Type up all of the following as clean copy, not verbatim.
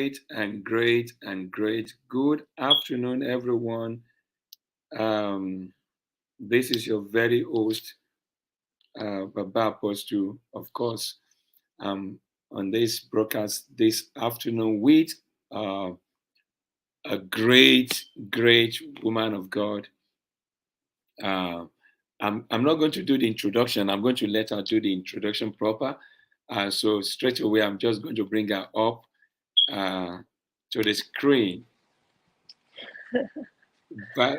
great and great and great. Good afternoon, everyone. This is your very host, Baba Apostle, of course, on this broadcast this afternoon with uh, a great, great woman of God. I'm not going to do the introduction. I'm going to let her do the introduction proper. So straight away, I'm just going to bring her up to the screen. But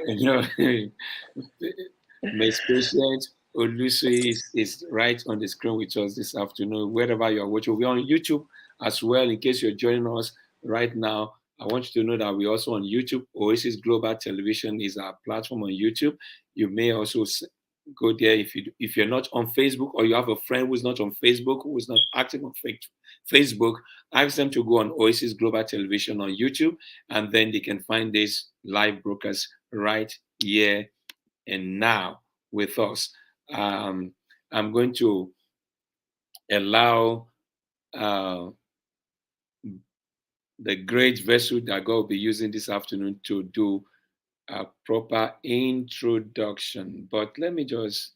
Miss Patient Olusuyi is right on the screen with us this afternoon. Wherever you are watching, we're on YouTube as well. In case you're joining us right now, I want you to know that we're also on YouTube. Oasis Global Television is our platform on YouTube. You may also go there if you're not on Facebook, or you have a friend who's not on Facebook, who is not active on Facebook. Ask them to go on Oasis Global Television on YouTube, and then they can find this live broadcast right here and now with us. I'm going to allow the great vessel that God will be using this afternoon to do a proper introduction. But let me just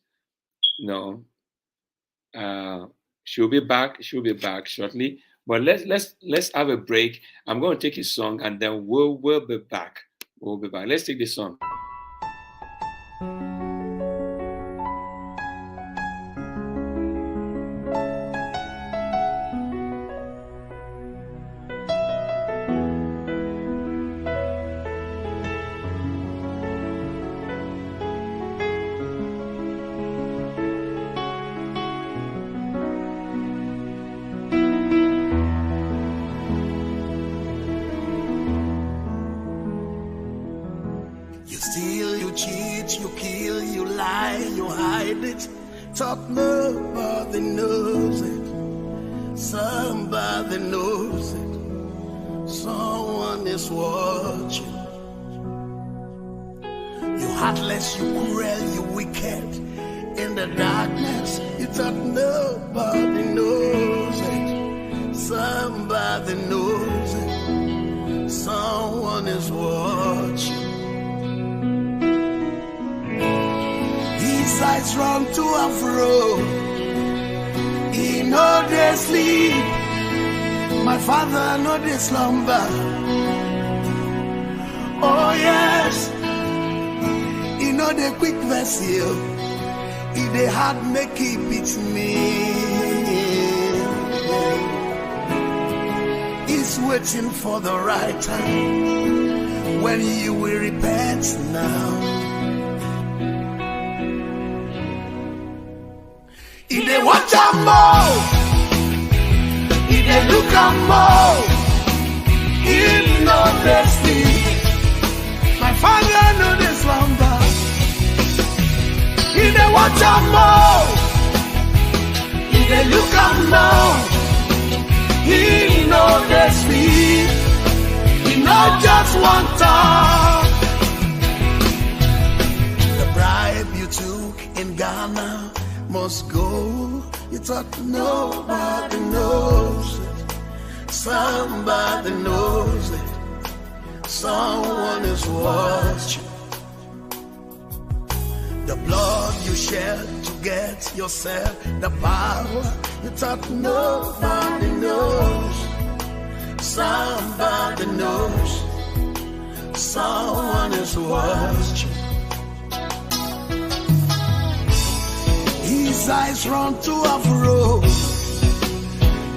she'll be back shortly. But let's have a break. I'm going to take a song, and then we'll be back. We'll be back. Let's take the song. Thought nobody knows it. Somebody knows it. Someone is watching. You heartless, you cruel, you wicked. In the darkness, you thought nobody knows it. Somebody knows it. Someone is watching. His eyes run to and fro. He know they sleep. My father know they slumber. Oh yes. He know the quick vessel. He they hard make it beat me. He's waiting for the right time when you will repent now. If they watch and more, if they look and more, if not they sleep, my father know they slumber. If they watch and more, if they look and more, if not they sleep, he not just one time. The bribe you took in Ghana must go. You thought nobody knows it. Somebody knows it. Someone is watching. The blood you shed to get yourself the power. You thought nobody knows. Somebody knows. Someone is watching. His eyes run to and fro.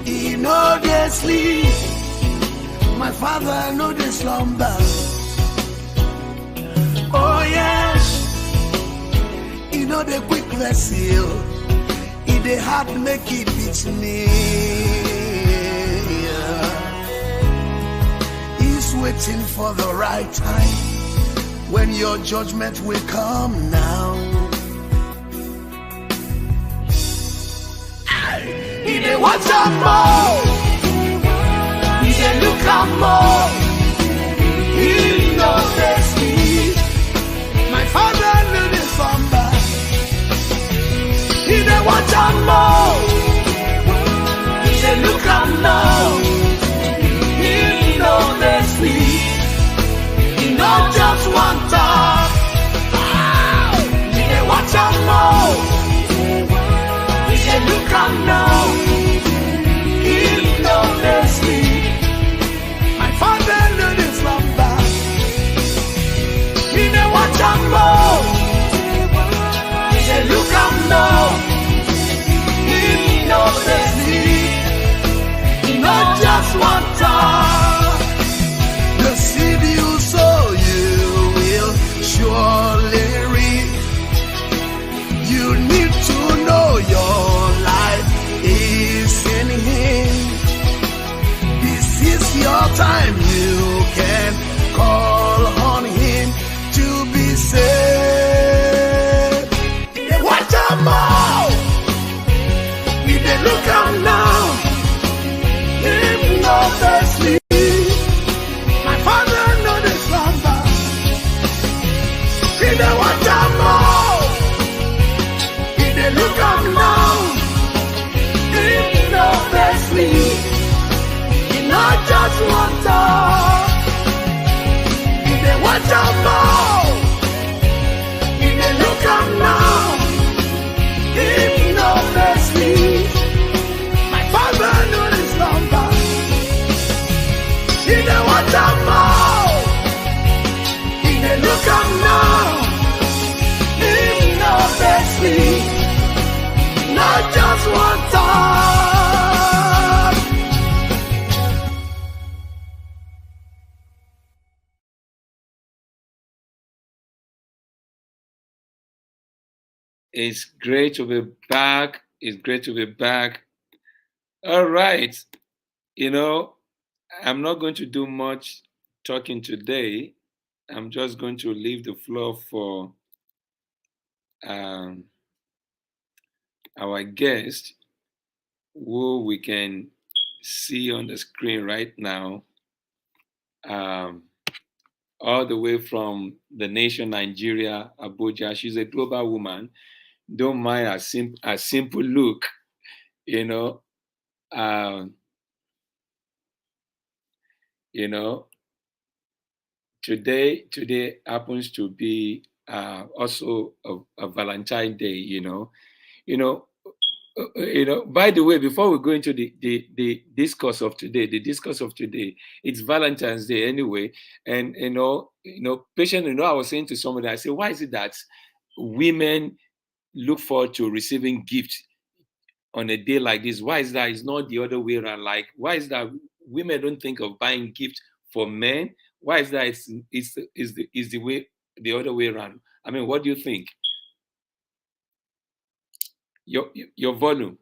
He know they sleep. My father know they slumber. Oh yes. He know the quick vessel. He they hard make it beat me. He's waiting for the right time when your judgment will come now. He they watch and more. He they look and more. He knows they sleep. My father knew the slumber. He they watch and more. He they look and more. He knows look am now, him no dey sleep. My father no dey slumber, he dey watch am all. He dey look am now, him no dey sleep. He not just one talk, he dey watch am all. He dey look am now, him no dey sleep. My father no dey slumber, he dey watch am all. He dey look am now, him no dey sleep. Not just one time. It's great to be back. It's great to be back. All right. You know, I'm not going to do much talking today. I'm just going to leave the floor for our guest, who we can see on the screen right now, all the way from the nation Nigeria, Abuja. She's a global woman. Don't mind a simple look, you know. You know, today happens to be also a Valentine Day. You know. By the way, before we go into the discourse of today, it's Valentine's Day anyway. And patient, I was saying to somebody, I said, why is it that women look forward to receiving gifts on a day like this? Why is that? It's not the other way around. Like, why is that women don't think of buying gifts for men? Why is that? It's the way, the other way around. I mean, what do you think? Your volume.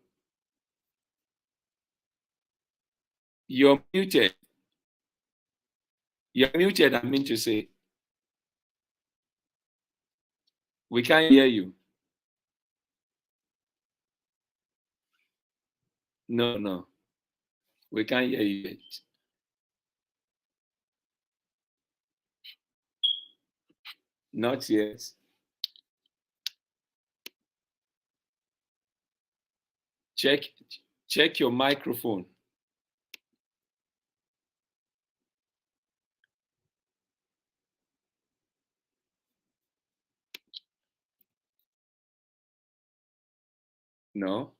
You're muted. You're muted, I mean to say. We can't hear you. No. We can't hear you yet. Not yet. Check your microphone. No.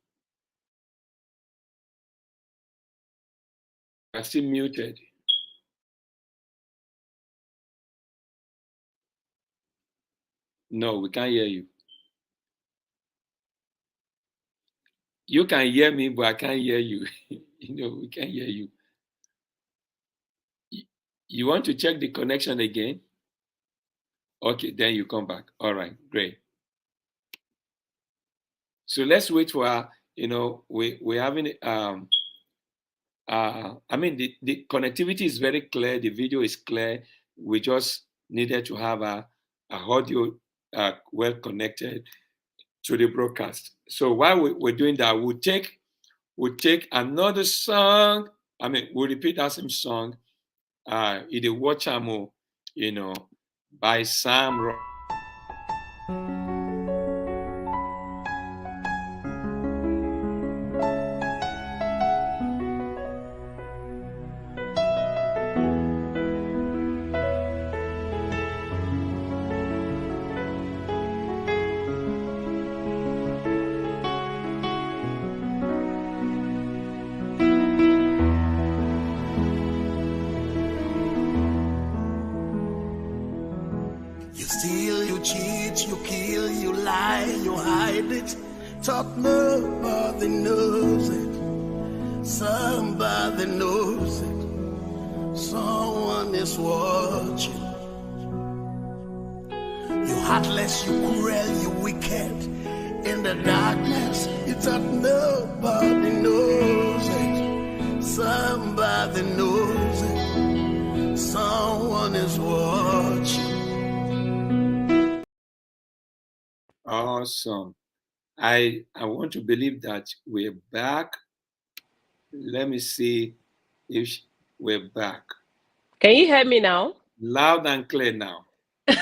I'm still muted. No, we can't hear you. You can hear me, but I can't hear you. We can't hear you. You want to check the connection again? Okay, then you come back. All right, great. So let's wait for we're having I mean the connectivity is very clear, the video is clear. We just needed to have a audio well connected to the broadcast. So while we're doing that, we'll take another song. I mean, we'll repeat that same song. Ide Watchamo, by Sam Rock. Thought nobody knows it. Somebody knows it. Someone is watching. You heartless, you cruel, you wicked. In the darkness, you thought nobody knows it. Somebody knows it. Someone is watching. Awesome. I want to believe that we're back Let me see if we're back. Can you hear me now? Loud and clear now.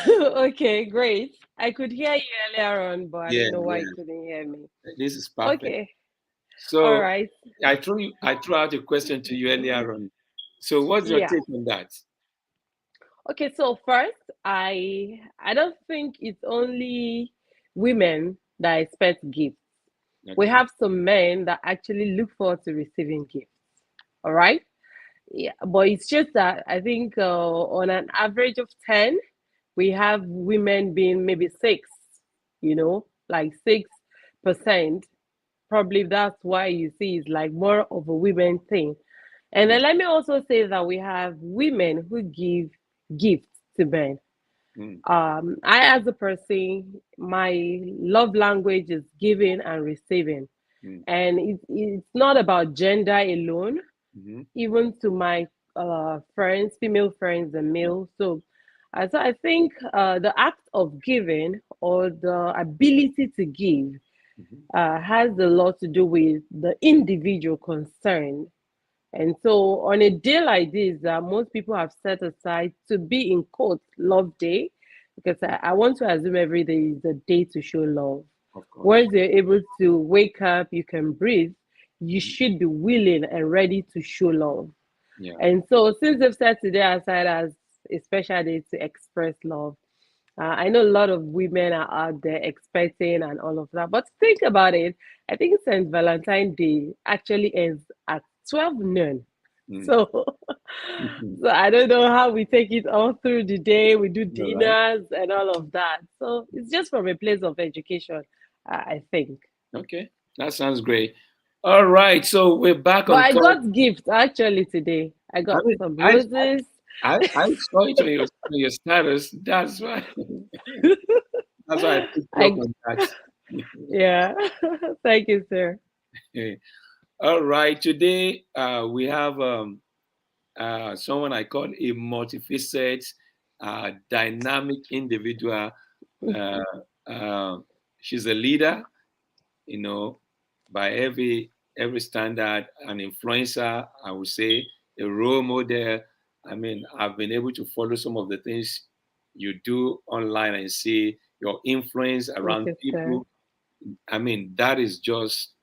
Okay, great. I could hear you earlier on, but I Yeah, don't know why you yeah. couldn't hear me. This is perfect. Okay, all So right. I threw out a question to you earlier on. So what's your Yeah. take on that? Okay, so first, I don't think it's only women that expect gifts. We Okay. have some men that actually look forward to receiving gifts. All right. Yeah, but it's just that I think on an average of 10, we have women being maybe six, like 6%. Probably that's why you see it's like more of a women thing. And Mm, then let me also say that we have women who give gifts to men. mm, I, as a person, my love language is giving and receiving. mm, And it's not about gender alone, mhm, even to my friends, female friends and mm, male. So I think the act of giving or the ability to give mhm, has a lot to do with the individual concerned. And so on a day like this, most people have set aside to be in quotes love day, because mm. I want to assume every day is a day to show love. Of course. Once you're able to wake up, you can breathe, you Mhm. should be willing and ready to show love. Yeah. And so, since they've set today aside as a special day to express love, I know a lot of women are out there expecting and all of that. But think about it. I think St. Valentine's Day actually ends at 12 noon. Mm. So, Mhm. so I don't know how we take it all through the day. We do All right. dinners and all of that. So it's just from a place of education, I think. Okay. That sounds great. All right. So we're back But on I top. got gifts actually today. I I got mean, some I roses. I saw it on your status. That's why I picked you up I on that. Yeah. Thank you, sir. All right. Today we have someone I call a multifaceted, dynamic individual. Uh, uh, she's a leader, you know, by every standard, an influencer, I would say, a role model. I mean, I've been able to follow some of the things you do online and see your influence Thank around you, sir. people. I mean, that is just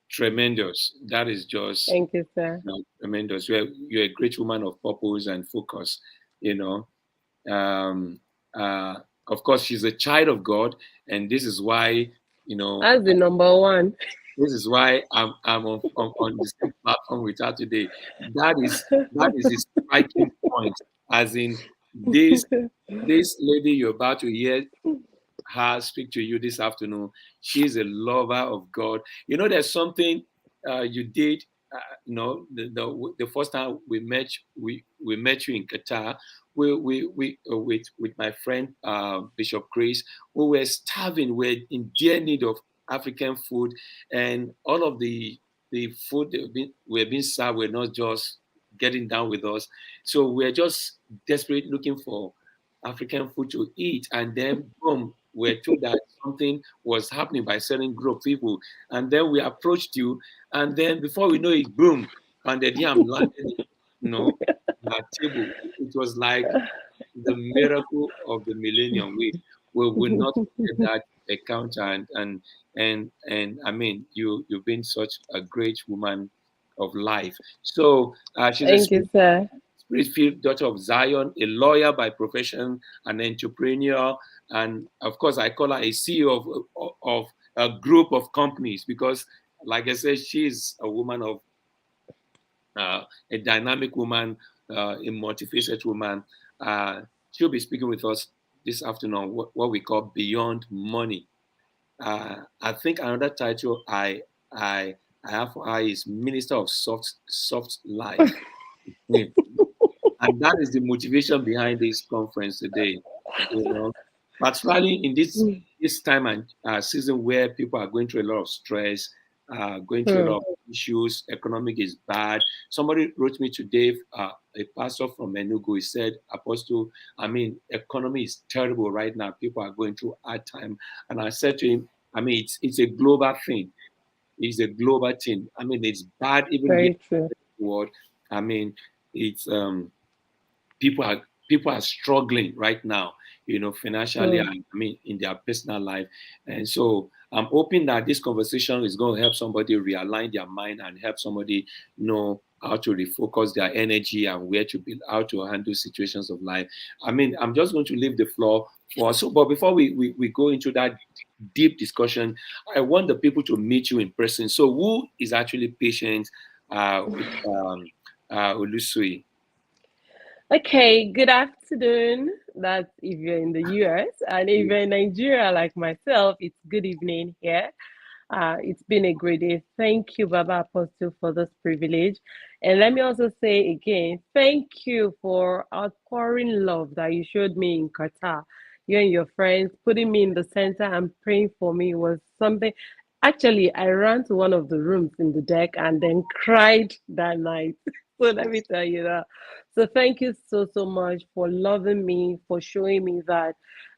tremendous. That is just Thank you, sir. tremendous. You're a great woman of purpose and focus. You know, um, uh, of course, she's a child of God, and this is why you know That's the number one. this is why I'm on the same platform with her today. That is a striking point, as in this lady you're about to hear her speak to you this afternoon. She's a lover of God. You know, there's something you did. The first time we met you in Qatar. We with my friend Bishop Chris, we were starving. We're in dear need of African food, and all of the food that we're being served were not just getting down with us. So we're just desperate looking for African food to eat, and then boom, we're told that something was happening by a certain group of people, and then we approached you, and then before we know it, boom, pounded yam landed, on our table. It was like the miracle of the millennium. We will not forget that encounter, and I mean, you've been such a great woman of life. So she's a Thank you, sir. Spirit-filled daughter of Zion, a lawyer by profession, an entrepreneur, and of course, I call her a CEO of a group of companies because, like I said, she's a woman of a dynamic woman, a multifaceted woman. Uh, she'll be speaking with us this afternoon. What we call beyond money. I think another title I have for her is Minister of Soft Life. Hmm. And that is the motivation behind this conference today. You know, particularly in this time and season where people are going through a lot of stress, going through a Hmm. lot of issues. Economic is bad. Somebody wrote me today, a pastor from Enugu. He said, "Apostle, I mean, economy is terrible right now. People are going through hard time." And I said to him, "I mean, it's a global thing. is a global thing. I mean, it's bad even here Very true. in the world. I mean, it's people are people are struggling right now, financially, Mm. and I mean in their personal life. And so I'm hoping that this conversation is going to help somebody realign their mind and help somebody know how to refocus their energy and where to be, how to handle situations of life. I mean, I'm just going to leave the floor for us. So, but before we go into that deep discussion, I want the people to meet you in person. So, who is actually patient? Olusui. Okay, good afternoon. That's if you're in the US, and if you're in Nigeria like myself, it's good evening here. It's been a great day. Thank you, Baba Apostle, for this privilege. And let me also say again, thank you for outpouring love that you showed me in Qatar. You and your friends putting me in the center and praying for me was something. Actually, I ran to one of the rooms in the deck and then cried that night. So let me tell you that. So thank you so, so much for loving me, for showing me that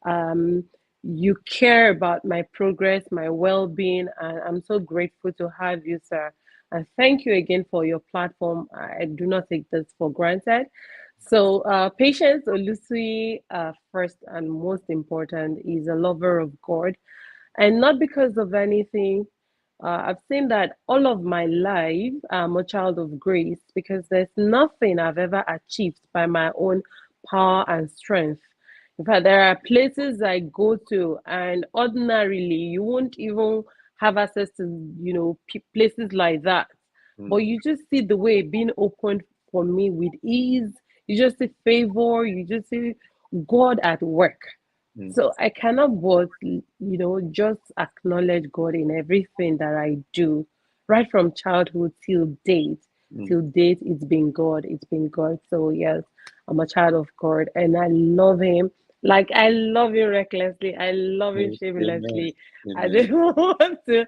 um, you care about my progress, my well being, and I'm so grateful to have you, sir. And thank you again for your platform. I do not take this for granted. So, Patience Olusuyi, first and most important, is a lover of God, and not because of anything. I've seen that all of my life, I'm a child of grace because there's nothing I've ever achieved by my own power and strength. In fact, there are places I go to, and ordinarily you won't even have access to, places like that. But Mm, you just see the way being opened for me with ease. You just see favor. You just see God at work. mm, So I cannot but, just acknowledge God in everything that I do, right from childhood till date. mm. Till date, it's been God. It's been God. So yes, I'm a child of God, and I love Him. Like I love Him recklessly. I love Him Amen. shamelessly. I Amen. don't want to.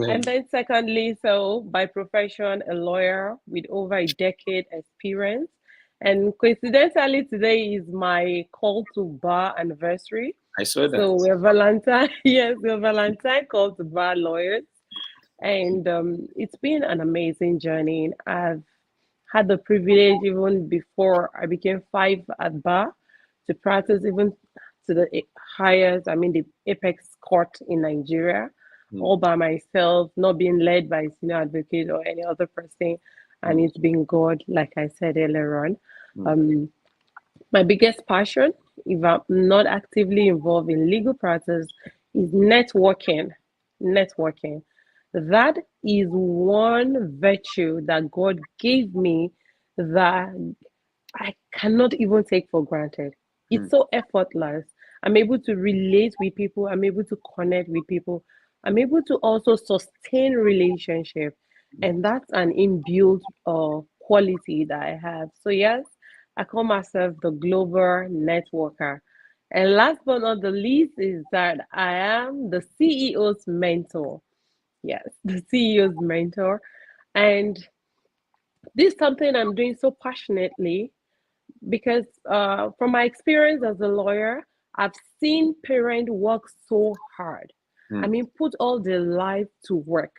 And Amen. then secondly, so by profession, a lawyer with over a decade experience. And coincidentally, today is my call to bar anniversary. I saw So that. we're Valentine, yes, we're Valentine call to bar lawyers. And it's been an amazing journey. I've had the privilege, even before I became five at bar, to practice even to the highest, I mean, the apex court in Nigeria, Mm, all by myself, not being led by a senior advocate or any other person. And mm, it's been God, like I said earlier on. mm, Um, my biggest passion, if I'm not actively involved in legal practice, is networking. Networking. That is one virtue that God gave me that I cannot even take for granted. It's mm, so effortless. I'm able to relate with people. I'm able to connect with people. I'm able to also sustain relationship, and that's an inbuilt quality that I have. So yes, I call myself the global networker. And last but not the least is that I am the CEO's mentor. Yes, the CEO's mentor. And this is something I'm doing so passionately because from my experience as a lawyer, I've seen parents work so hard. I mm, mean, put all their life to work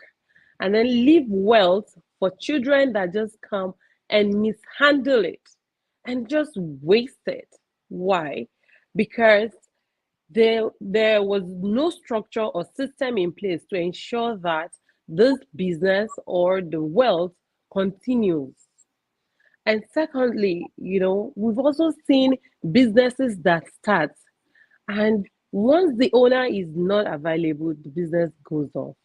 and then leave wealth for children that just come and mishandle it and just waste it. Why? Because there was no structure or system in place to ensure that this business or the wealth continues. And secondly, we've also seen businesses that start, and once the owner is not available, the business goes off.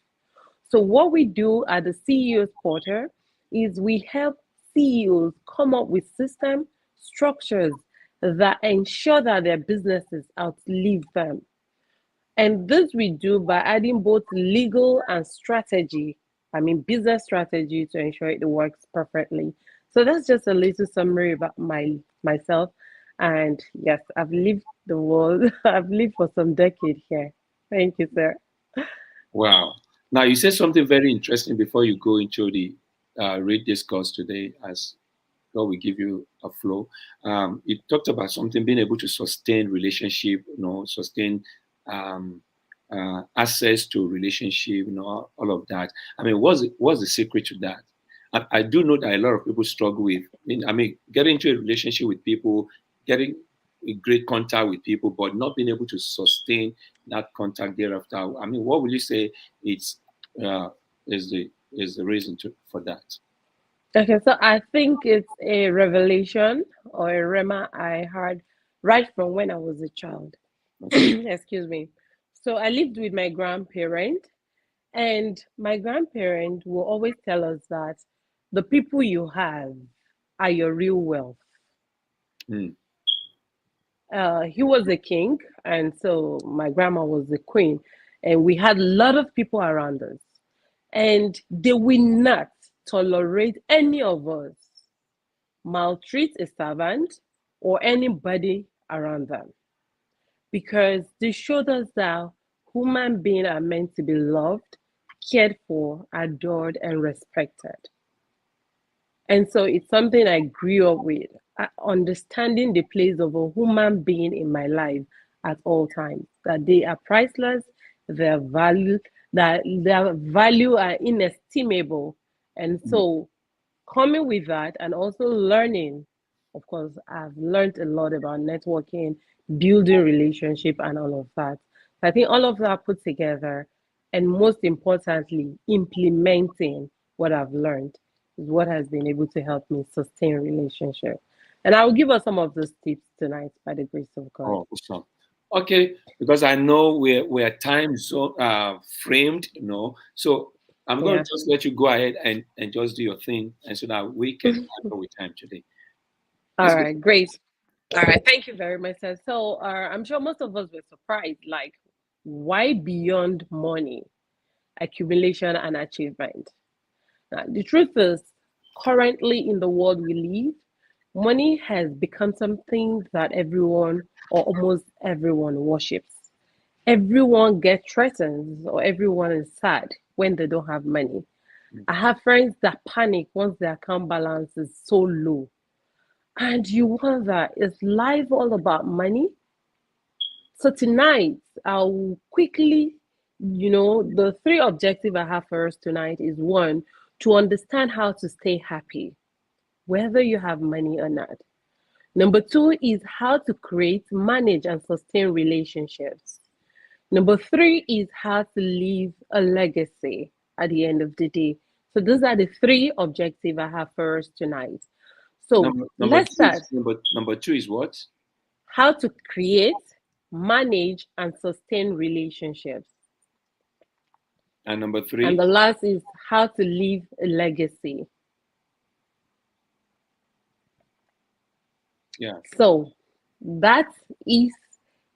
So, what we do at the CEO's Portal is we help CEOs come up with system structures that ensure that their businesses outlive them. And this we do by adding both legal and strategy, I mean, business strategy to ensure it works perfectly. So that's just a little summary about myself. And yes, I've lived the world, I've lived for some decade here. Thank you, sir. Wow. Now, you said something very interesting before you go into the read discourse today, as God will give you a flow. You talked about something being able to sustain relationship, sustain um, access to relationship, all of that. I mean, what's the secret to that? I do know that a lot of people struggle with. I mean, getting into a relationship with people, getting a great contact with people, but not being able to sustain that contact thereafter. I mean, what would you say it's uh, is the reason for that? Okay, so I think it's a revelation or a rema I heard right from when I was a child. Okay. Excuse me. So I lived with my grandparent, and my grandparent will always tell us that the people you have are your real wealth. Mm, He was a king, and so my grandma was the queen, and we had a lot of people around us, and they will not tolerate any of us maltreat a servant or anybody around them, because they showed us that human beings are meant to be loved, cared for, adored, and respected. And so it's something I grew up with, understanding the place of a human being in my life at all times, that they are priceless, their value, that their value are inestimable. And mm, so coming with that and also learning, of course, I've learned a lot about networking, building relationship, and all of that. So I think all of that put together, and most importantly, implementing what I've learned is what has been able to help me sustain relationship. And I will give us some of those tips tonight by the grace of God. oh, awesome. Okay, because I know we're time so framed, so I'm going Yeah. to just let you go ahead and just do your thing, and so that we can handle with time today. All Let's go. right, great. All right, thank you very much, sir. So, I'm sure most of us were surprised, like, why beyond money, accumulation, and achievement? Now, the truth is, currently in the world we live, money has become something that everyone or almost everyone worships. Everyone gets threatened or everyone is sad when they don't have money. Mm, I have friends that panic once their account balance is so low. And you wonder, is life all about money? So tonight, I'll quickly, the three objectives I have for us tonight is one, to understand how to stay happy, whether you have money or not. Number two is how to create, manage, and sustain relationships. Number three is how to leave a legacy at the end of the day. So those are the three objectives I have for us tonight. So number let's two is start. number two is what? How to create, manage, and sustain relationships. And number And three? the last is how to leave a legacy. Yeah. So that is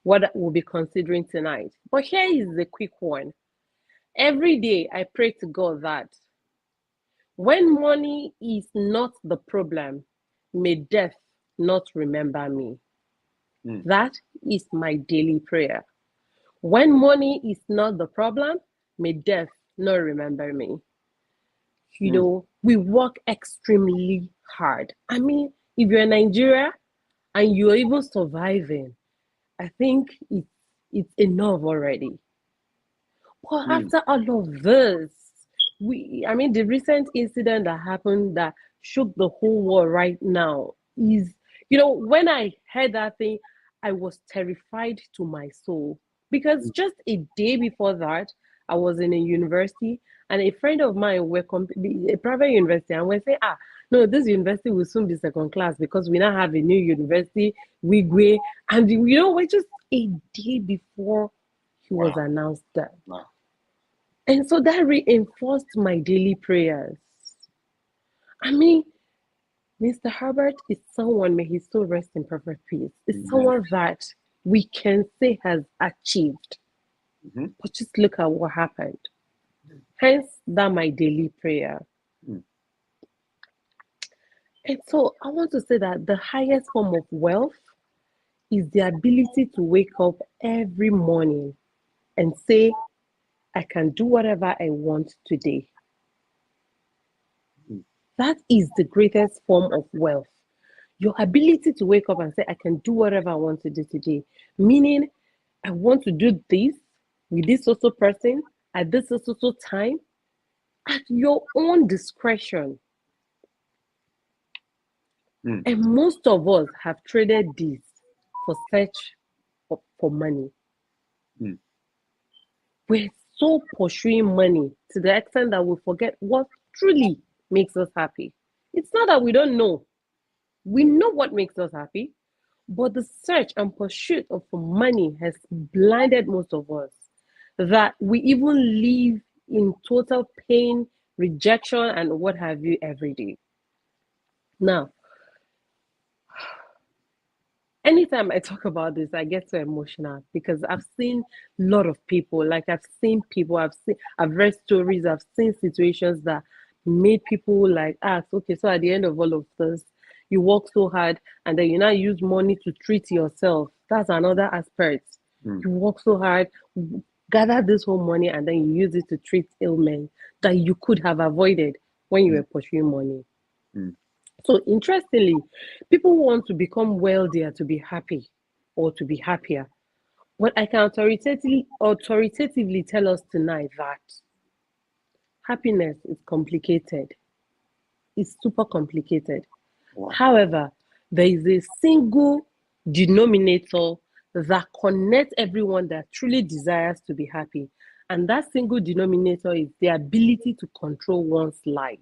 what we'll be considering tonight. But here is the quick one. Every day I pray to God that when money is not the problem, may death not remember me. Mm, That is my daily prayer. When money is not the problem, may death not remember me. mm, We work extremely hard. I mean, if you're in Nigeria and you're even surviving, I think it's enough already. But mm, after all of this, I mean, the recent incident that happened that shook the whole world right now is, when I heard that thing, I was terrified to my soul. Because mm. just a day before that, I was in a university and a friend of mine were a private university, and we say, no, this university will soon be second class because we now have a new university, Wigwe, and we're just a day before he was Wow. announced that. Wow. And so that reinforced my daily prayers. I mean, Mr. Herbert is someone, may his soul rest in perfect peace, is Amen. someone that we can say has achieved. Mhm, But just look at what happened. Hence, that my daily prayer. mm, And so I want to say that the highest form of wealth is the ability to wake up every morning and say, I can do whatever I want today. mm, That is the greatest form of wealth. Your ability to wake up and say, I can do whatever I want to do today. Meaning, I want to do this. with this also person at this also time at your own discretion. And most of us have traded this for search for money. We're so pursuing money to the extent that we forget what truly makes us happy. It's not that we don't know. We know what makes us happy, but the search and pursuit of money has blinded most of us, that we even live in total pain, rejection, and what have you every day. Now, anytime I talk about this, I get so emotional because I've seen a lot of people, like I've read stories, I've seen situations that made people like ask, okay, so at the end of all of this, you work so hard and then you now use money to treat yourself. That's another aspect. You work so hard, gather this whole money, and then you use it to treat ailments that you could have avoided when you were pursuing money. So interestingly, people want to become wealthier to be happy or to be happier. But I can authoritatively tell us tonight that happiness is complicated. It's super complicated. Wow. However, there is a single denominator that connects everyone that truly desires to be happy. And that single denominator is the ability to control one's life.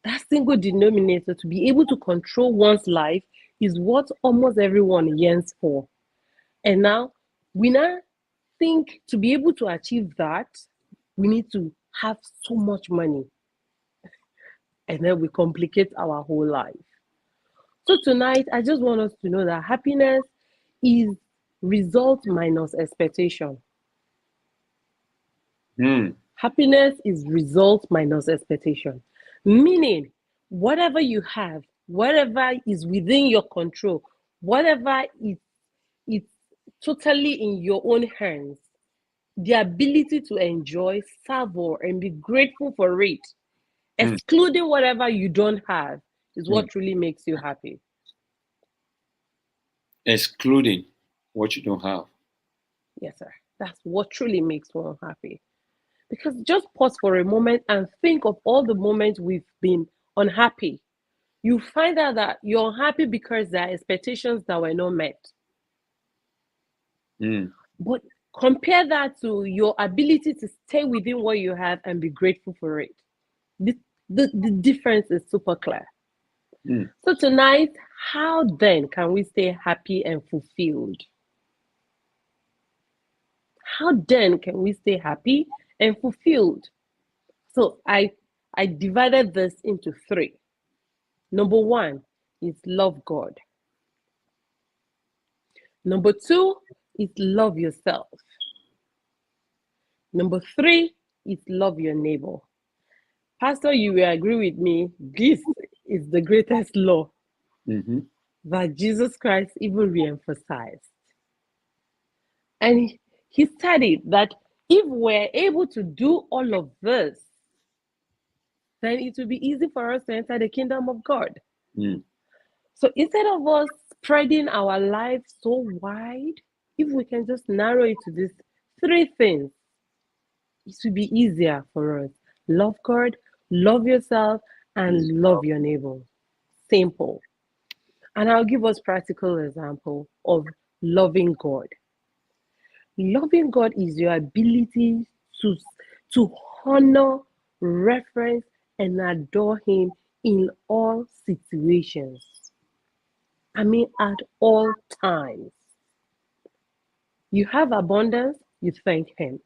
That single denominator, to be able to control one's life, is what almost everyone yearns for. And now, we now think to be able to achieve that, we need to have so much money. And then we complicate our whole life. So tonight, I just want us to know that happiness is result minus expectation. Happiness is result minus expectation. Meaning, whatever you have, whatever is within your control, whatever is totally in your own hands, the ability to enjoy, savor, and be grateful for it, excluding whatever you don't have, is what truly makes you happy. Excluding what you don't have. Yes, sir. That's what truly makes one happy. Because just pause for a moment and think of all the moments we've been unhappy. You find out that you're unhappy because there are expectations that were not met. But compare that to your ability to stay within what you have and be grateful for it. The difference is super clear. So tonight, how then can we stay happy and fulfilled? How then can we stay happy and fulfilled? So I divided this into 3. Number 1 is love God. Number 2 is love yourself. Number 3 is love your neighbor. Pastor, you will agree with me, this is the greatest law that Jesus Christ even re-emphasized. And he said it, that if we're able to do all of this, then it will be easy for us to enter the kingdom of God. So instead of us spreading our lives so wide, if we can just narrow it to these 3 things, it will be easier for us. Love God, love yourself, and love your neighbor. Simple. And I'll give us practical example of loving God. Loving God is your ability to honor, reference, and adore him in all situations. I mean, at all times. You have abundance, you thank him.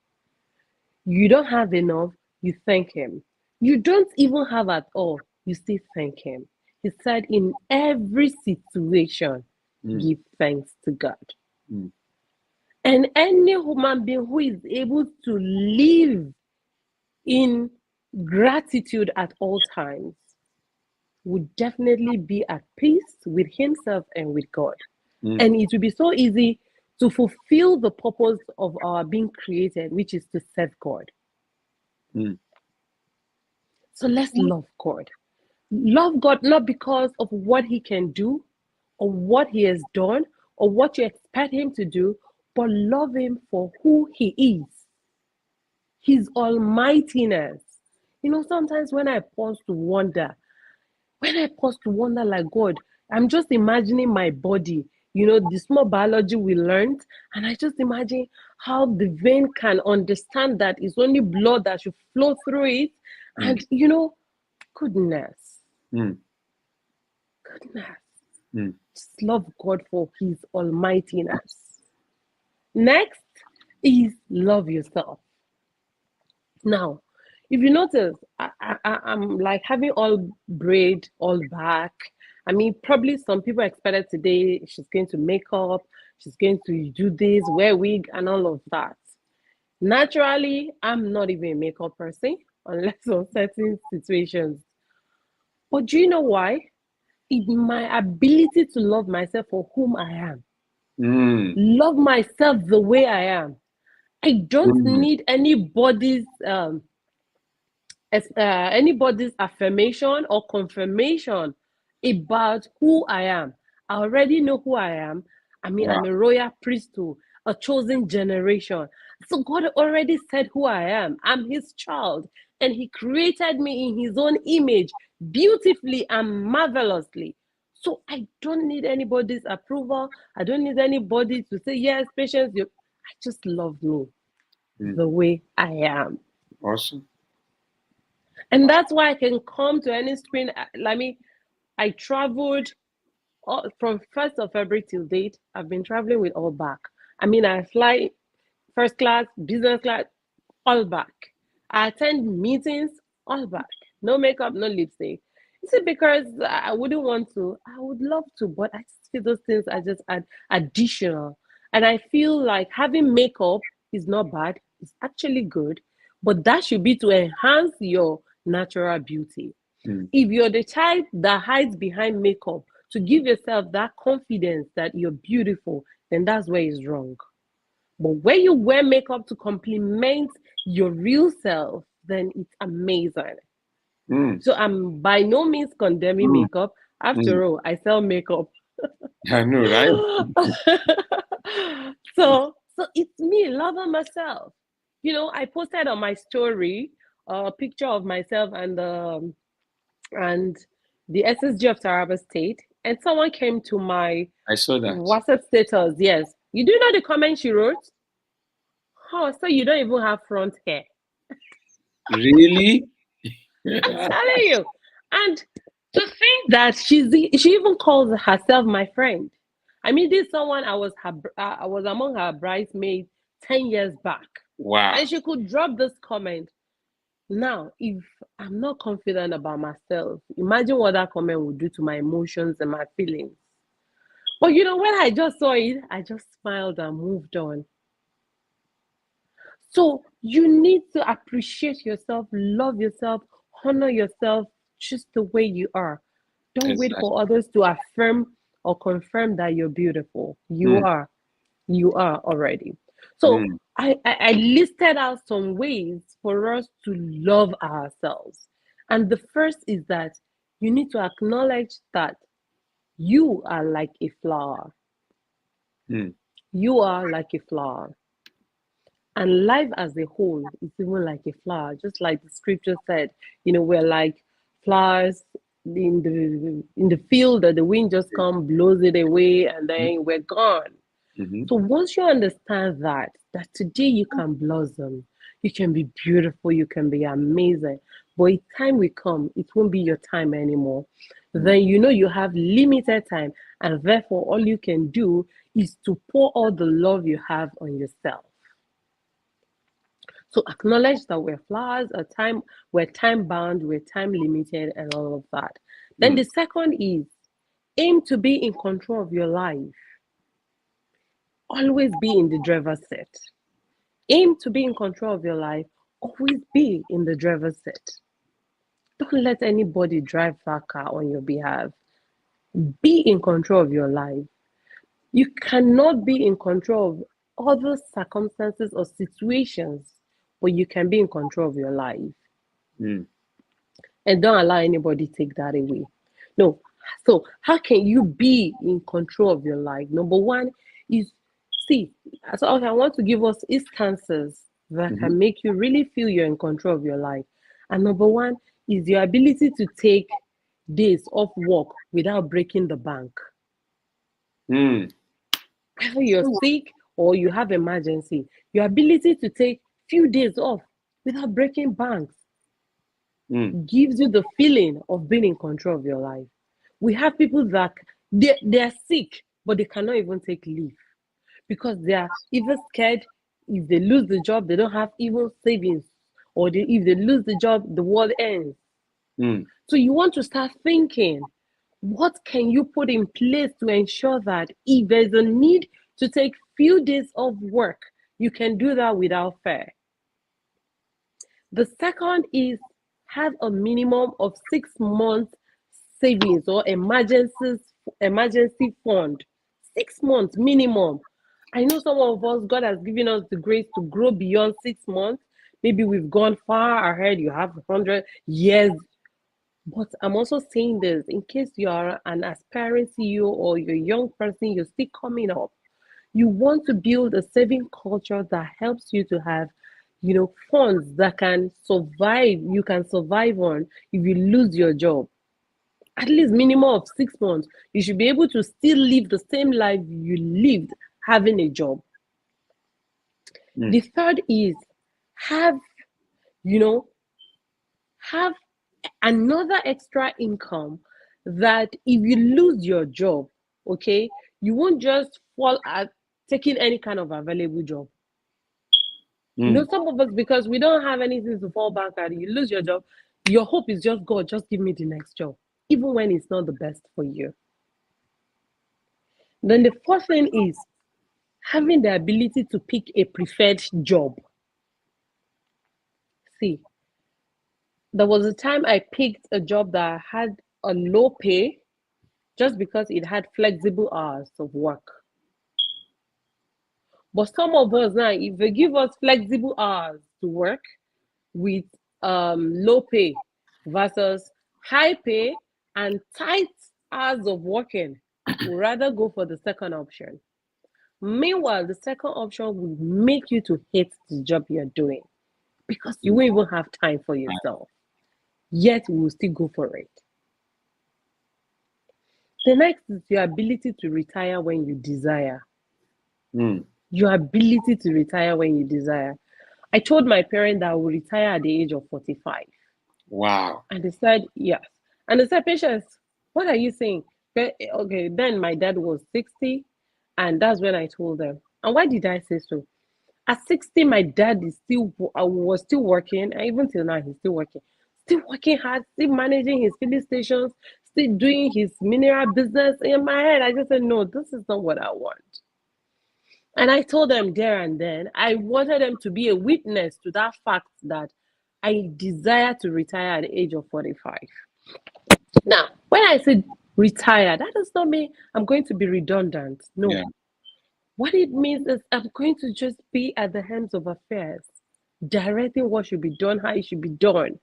You don't have enough, you thank him. You don't even have at all, you still thank him. He said, in every situation, give thanks to God. And any human being who is able to live in gratitude at all times would definitely be at peace with himself and with God. And it will be so easy to fulfill the purpose of our being created, which is to serve God. So let's love God. Love God not because of what he can do or what he has done or what you expect him to do, but love him for who he is, his almightiness. Sometimes when I pause to wonder, like, God, I'm just imagining my body, the small biology we learned, and I just imagine how the vein can understand that it's only blood that should flow through it. And, goodness, Mm. goodness. Mm. Just love God for his almightiness. Next is love yourself. Now, if you notice, I'm like having all braid, all back. I mean, probably some people expected today she's going to make up, she's going to do this, wear wig, and all of that. Naturally, I'm not even a makeup person unless on certain situations. But do you know why? It's my ability to love myself for whom I am. Mm. Love myself the way I am. I don't Mm. need anybody's affirmation or confirmation about who I am. I already know who I am. I mean, Wow. I'm a royal priesthood, a chosen generation. So God already said who I am. I'm his child, and he created me in his own image, beautifully and marvelously. So I don't need anybody's approval. I don't need anybody to say, yes, patience. I just love me Mm. the way I am. Awesome. And that's why I can come to any screen. I traveled from 1st of February till date. I've been traveling with all back. I mean, I fly first class, business class, all back. I attend meetings, all back. No makeup, no lipstick. Is it because I wouldn't want to? I would love to, but I just feel those things are just additional. And I feel like having makeup is not bad. It's actually good, but that should be to enhance your natural beauty. Mm. If you're the type that hides behind makeup to give yourself that confidence that you're beautiful, then that's where it's wrong. But when you wear makeup to complement your real self, then it's amazing. Mm. So I'm by no means condemning Mm. makeup. Mm. After all, I sell makeup. I know, right? So it's me loving myself. I posted on my story a picture of myself and the SSG of Taraba State, and someone came to my I saw that. WhatsApp status. Yes, you do know the comment she wrote? Oh, so you don't even have front hair. Really? I'm telling you. And to think that she even calls herself my friend. I mean, this is someone I was among her bridesmaids 10 years back, Wow. and she could drop this comment. Now, if I'm not confident about myself, imagine what that comment would do to my emotions and my feelings. But when I just saw it, I just smiled and moved on. So you need to appreciate yourself, love yourself, honor yourself just the way you are. Don't wait Exactly. for others to affirm or confirm that you're beautiful. You Mm. are. You are already. So Mm. I listed out some ways for us to love ourselves. And the first is that you need to acknowledge that you are like a flower. Mm. You are like a flower. And life as a whole is even like a flower, just like the scripture said. We're like flowers in the field that the wind just come, blows it away, and then we're gone. Mm-hmm. So once you understand that today you can blossom, you can be beautiful, you can be amazing, but if time will come, it won't be your time anymore. Mm. Then you have limited time, and therefore all you can do is to pour all the love you have on yourself. So acknowledge that we're flowers, we're time bound, we're time limited, and all of that. Then Mm. the second is aim to be in control of your life. Always be in the driver's seat. Aim to be in control of your life. Always be in the driver's seat. Don't let anybody drive that car on your behalf. Be in control of your life. You cannot be in control of other circumstances or situations, but you can be in control of your life. Mm. And don't allow anybody take that away. No, So how can you be in control of your life? Number one is, see, so okay, I want to give us instances that Mm-hmm. can make you really feel you're in control of your life. And number one is your ability to take days off work without breaking the bank. Mm. Whether you're sick or you have emergency, your ability to take few days off without breaking banks Mm. gives you the feeling of being in control of your life. We have people that they're sick, but they cannot even take leave because they are either scared if they lose the job, they don't have even savings, or if they lose the job, the world ends. Mm. So you want to start thinking, what can you put in place to ensure that if there's a need to take few days of work, you can do that without fear. The second is have a minimum of 6 months savings or emergency fund. 6 months minimum. I know some of us, God has given us the grace to grow beyond 6 months. Maybe we've gone far ahead. You have 100 years. But I'm also saying this in case you are an aspiring CEO or you're a young person, you're still coming up. You want to build a saving culture that helps you to have, funds that can survive, you can survive on if you lose your job. At least minimum of 6 months, you should be able to still live the same life you lived having a job. Mm. The third is have, you know, have another extra income that if you lose your job, okay, you won't just fall at taking any kind of available job. Mm. Some of us, because we don't have anything to fall back at, you lose your job, your hope is just, God, just give me the next job, even when it's not the best for you. Then the fourth thing is having the ability to pick a preferred job. See, there was a time I picked a job that had a low pay just because it had flexible hours of work. But some of us now, if they give us flexible hours to work with low pay versus high pay and tight hours of working, we'd rather go for the second option. Meanwhile, the second option will make you to hate the job you're doing because you won't even have time for yourself. Yet, we will still go for it. The next is your ability to retire when you desire. Mm. Your ability to retire when you desire. I told my parents that I will retire at the age of 45. Wow. And they said, yes. And they said, Patience, what are you saying? Okay, then my dad was 60. And that's when I told them. And why did I say so? At 60, my dad is was still working. And even till now, he's still working hard, still managing his filling stations, still doing his mineral business. In my head, I just said, no, this is not what I want. And I told them there and then, I wanted them to be a witness to that fact that I desire to retire at the age of 45. Now, when I said retire, that does not mean I'm going to be redundant. Yeah. No. What it means is I'm going to just be at the hands of affairs, directing what should be done, how it should be done.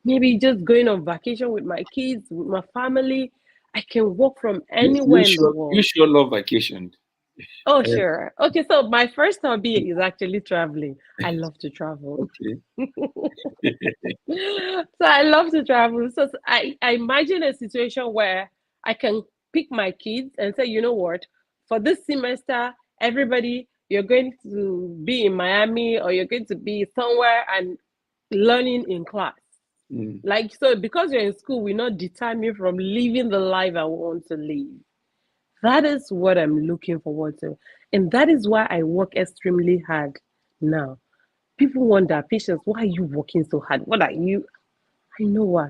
Maybe just going on vacation with my kids, with my family. I can work from anywhere in the You world. sure love vacation. Oh, Eh, sure. Okay, so my first hobby is actually traveling. I love to travel. okay. So I love to travel. So I imagine a situation where I can pick my kids and say, you know what, for this semester, everybody, you're going to be in Miami or you're going to be somewhere and learning in class. Mm. Like, so because you're in school, will not deter me from living the life I want to live. That is what I'm looking forward to. And that is why I work extremely hard now. People wonder, Patience, why are you working so hard? What are you? I know why.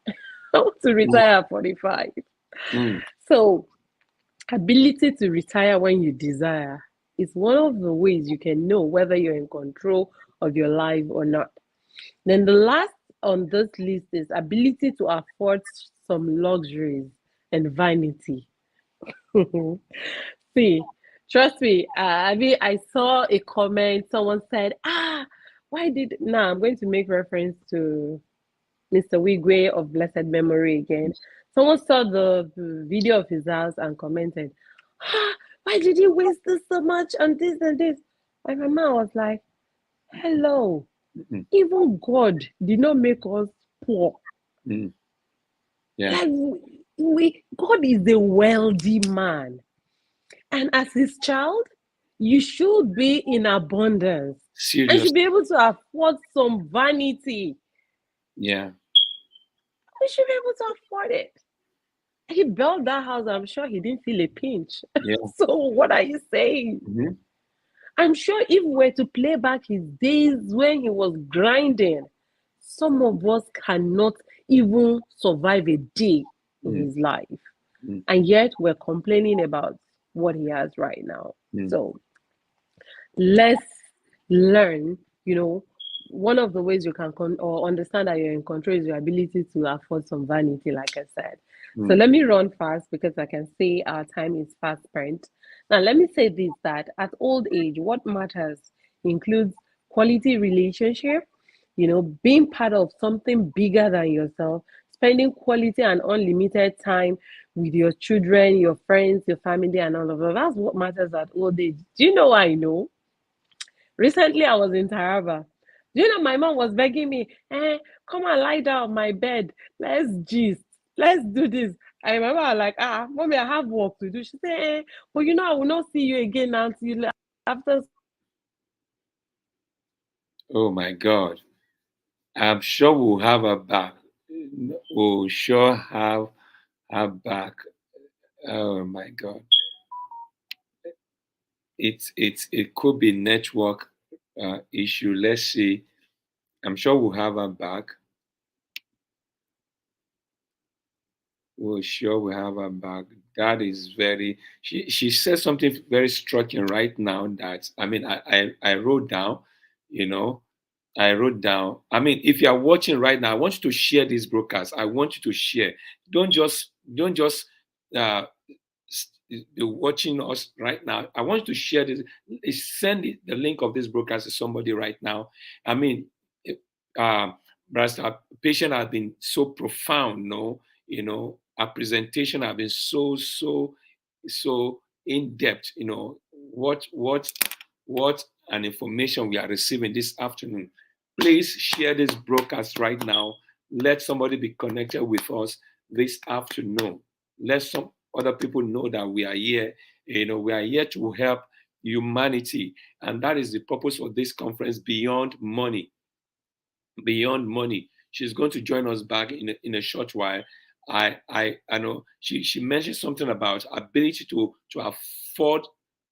I want to Mm. retire at 45. Mm. So, ability to retire when you desire is one of the ways you can know whether you're in control of your life or not. Then the last on this list is ability to afford some luxuries and vanity. See, trust me. I mean, I saw a comment. Someone said, why did now I'm going to make reference to Mr. Wigwe of blessed memory again. Someone saw the video of his house and commented, ah, why did you waste this so much on this and this? And my mom was like, hello, even God did not make us poor. Yeah. Like God is a wealthy man. And as his child, you should be in abundance. And Serious. should be able to afford some vanity. Yeah. You should be able to afford it. He built that house. I'm sure he didn't feel a pinch. Yeah. So what are you saying? I'm sure if we were to play back his days when he was grinding, some of us cannot even survive a day in his life. And yet we're complaining about what he has right now. So let's learn, one of the ways you can or understand that you're in control is your ability to afford some vanity, like I said. So let me run fast because I can see our time is fast spent. Now, let me say this, that at old age, what matters includes quality relationship, being part of something bigger than yourself, spending quality and unlimited time with your children, your friends, your family, and all of that. That's what matters at old age. Do you know what I know? Recently, I was in Taraba. Do you know my mom was begging me, come and lie down on my bed. Let's gist. Let's do this. I remember I was like, mommy, I have work to do. She said, but I will not see you again until after. Oh my God. I'm sure we'll have her back. We'll sure have her back. Oh my God. It could be network issue. Let's see. I'm sure we'll have her back. We'll sure we have her back. That is very. She said something very striking right now. That I wrote down. You know, I wrote down. If you are watching right now, I want you to share this broadcast. I want you to share. Don't just uh, watching us right now. I want you to share this. Send the link of this broadcast to somebody right now. I mean, Brother, patient has been so profound. No, our presentation have been so in depth. What an information we are receiving this afternoon. Please share this broadcast right now. Let somebody be connected with us this afternoon. Let some other people know that we are here. We are here to help humanity, and that is the purpose of this conference. Beyond money, beyond money. She's going to join us back in a short while. I know she mentioned something about ability to afford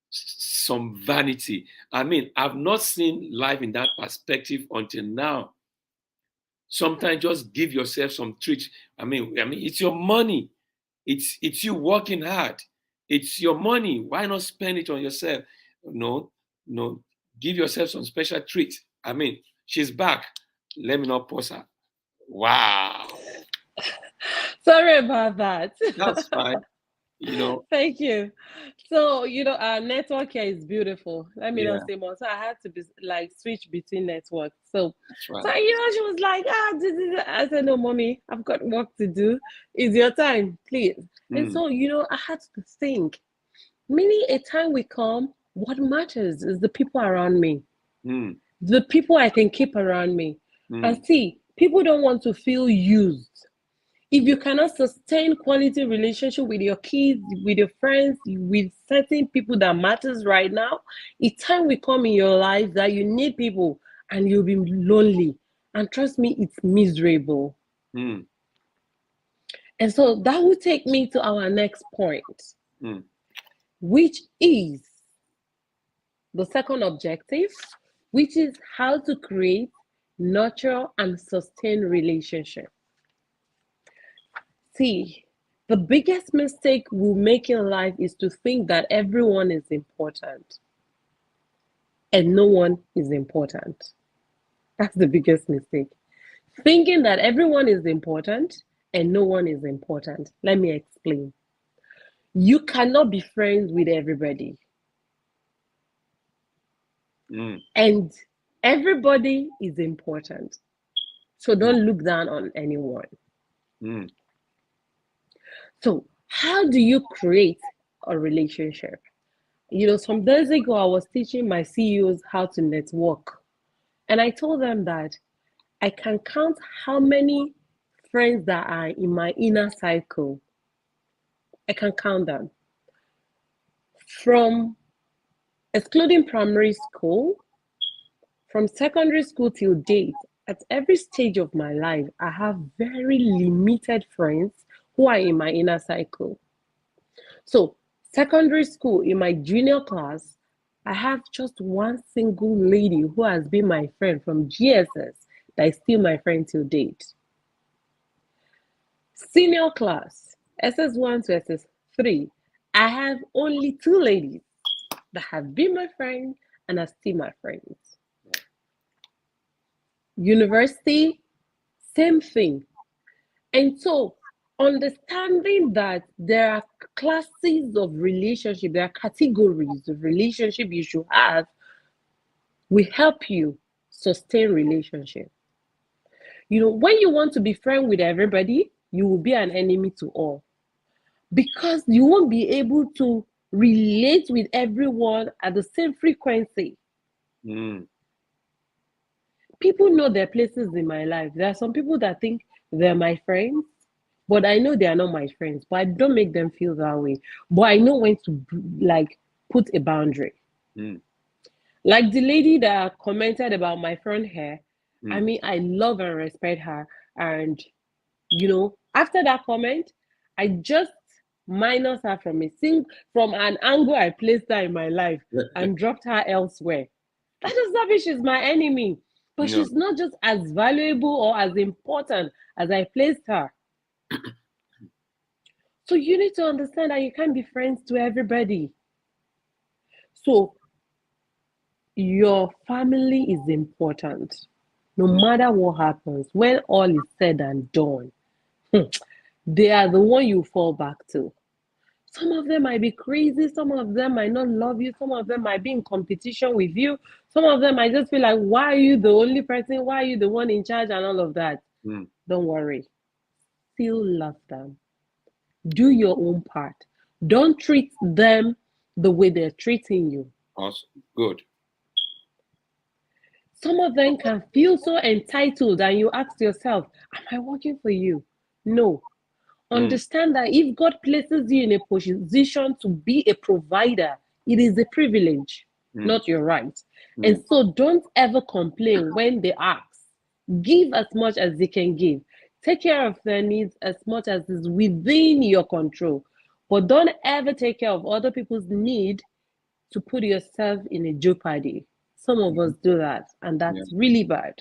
some vanity. I've not seen life in that perspective until now. Sometimes just give yourself some treats. It's your money. It's you working hard. It's your money. Why not spend it on yourself? No, give yourself some special treat. She's back. Let me not pause her. Wow. Sorry about that. That's fine. Thank you. So, our network here is beautiful. Let me not Yeah, say more. So I had to be like switch between networks. So, that's right. so she was like, I said, no, mommy, I've got work to do. It's your time, please. And so, I had to think. Many a time we come, what matters is the people around me, the people I can keep around me. And see, people don't want to feel used. If you cannot sustain quality relationship with your kids, with your friends, with certain people that matters right now, it's time will come in your life that you need people and you'll be lonely. And trust me, it's miserable. And so that will take me to our next point, which is the second objective, which is how to create, nurture, and sustain relationships. See, the biggest mistake we make in life is to think that everyone is important and no one is important. That's the biggest mistake. Thinking that everyone is important and no one is important. Let me explain. You cannot be friends with everybody. And everybody is important. So don't look down on anyone. So, how do you create a relationship? Some days ago, I was teaching my CEOs how to network. And I told them that I can count how many friends that are in my inner cycle. I can count them. From excluding primary school, from secondary school till date, at every stage of my life, I have very limited friends who are in my inner cycle. So, secondary school, in my junior class, I have just one single lady who has been my friend from GSS that is still my friend till date. Senior class, SS1 to SS3, I have only two ladies that have been my friend and are still my friends. University, same thing. And so, understanding that there are classes of relationship, there are categories of relationship you should have, will help you sustain relationship. When you want to be friend with everybody, you will be an enemy to all, because you won't be able to relate with everyone at the same frequency. People know their places in my life. There are some people that think they're my friends, but I know they are not my friends. But I don't make them feel that way. But I know when to put a boundary. Like the lady that commented about my front hair. I mean, I love and respect her. And after that comment, I just minus her from an angle I placed her in my life and dropped her elsewhere. That does not mean she's my enemy, but No. she's not just as valuable or as important as I placed her. So you need to understand that you can't be friends to everybody. So your family is important. No matter what happens, when all is said and done, they are the one you fall back to. Some of them might be crazy. Some of them might not love you. Some of them might be in competition with you. Some of them might just feel like, why are you the only person? Why are you the one in charge and all of that? Don't worry. Still love them. Do your own part. Don't treat them the way they're treating you. Awesome. Good. Some of them can feel so entitled, and you ask yourself, am I working for you? No. Understand that if God places you in a position to be a provider, it is a privilege, not your right. And so don't ever complain when they ask. Give as much as they can give. Take care of their needs as much as is within your control. But don't ever take care of other people's need to put yourself in a jeopardy. Some of us do that, and that's really bad.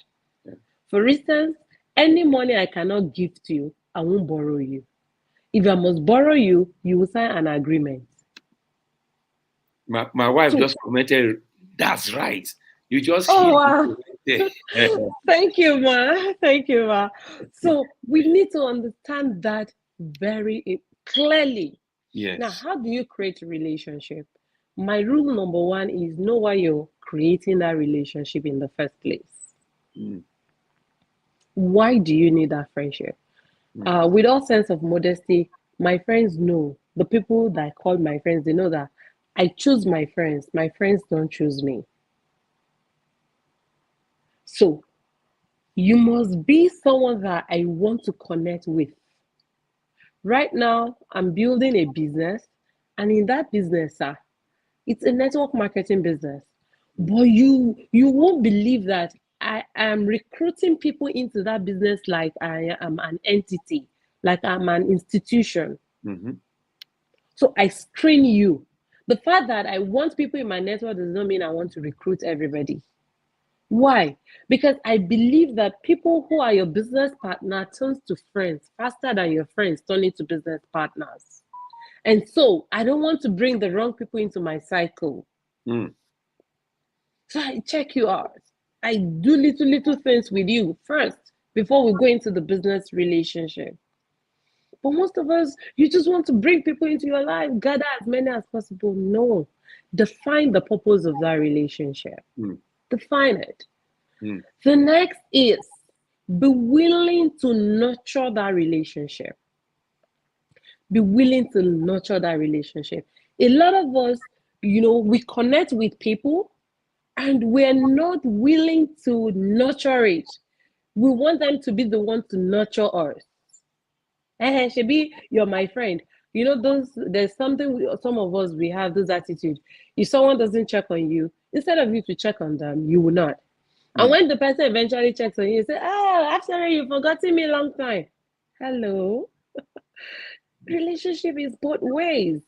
For instance, any money I cannot give to you, I won't borrow you. If I must borrow you, you will sign an agreement. My wife just commented, that's right. You just wow. Thank you, Ma. Thank you, Ma. So we need to understand that very clearly. Yes. Now, how do you create a relationship? My rule number one is know why you're creating that relationship in the first place. Why do you need that friendship? With all sense of modesty, my friends know, the people that I call my friends, they know that I choose my friends. My friends don't choose me. So you must be someone that I want to connect with. Right now, I'm building a business, and in that business, it's a network marketing business. But you won't believe that I am recruiting people into that business like I am an entity, like I'm an institution. So I screen you. The fact that I want people in my network does not mean I want to recruit everybody. Why? Because I believe that people who are your business partner turns to friends faster than your friends turn into business partners. And so I don't want to bring the wrong people into my cycle. So I check you out. I do little things with you first before we go into the business relationship. But most of us, you just want to bring people into your life, gather as many as possible. No. Define the purpose of that relationship. Define it. The next is be willing to nurture that relationship. Be willing to nurture that relationship. A lot of us, we connect with people and we're not willing to nurture it. We want them to be the one to nurture us. Hey, Shebi, you're my friend. There's something, some of us, we have this attitude. If someone doesn't check on you, instead of you to check on them, you will not. And when the person eventually checks on you, you say, oh, after you've forgotten me a long time. Hello. Relationship is both ways.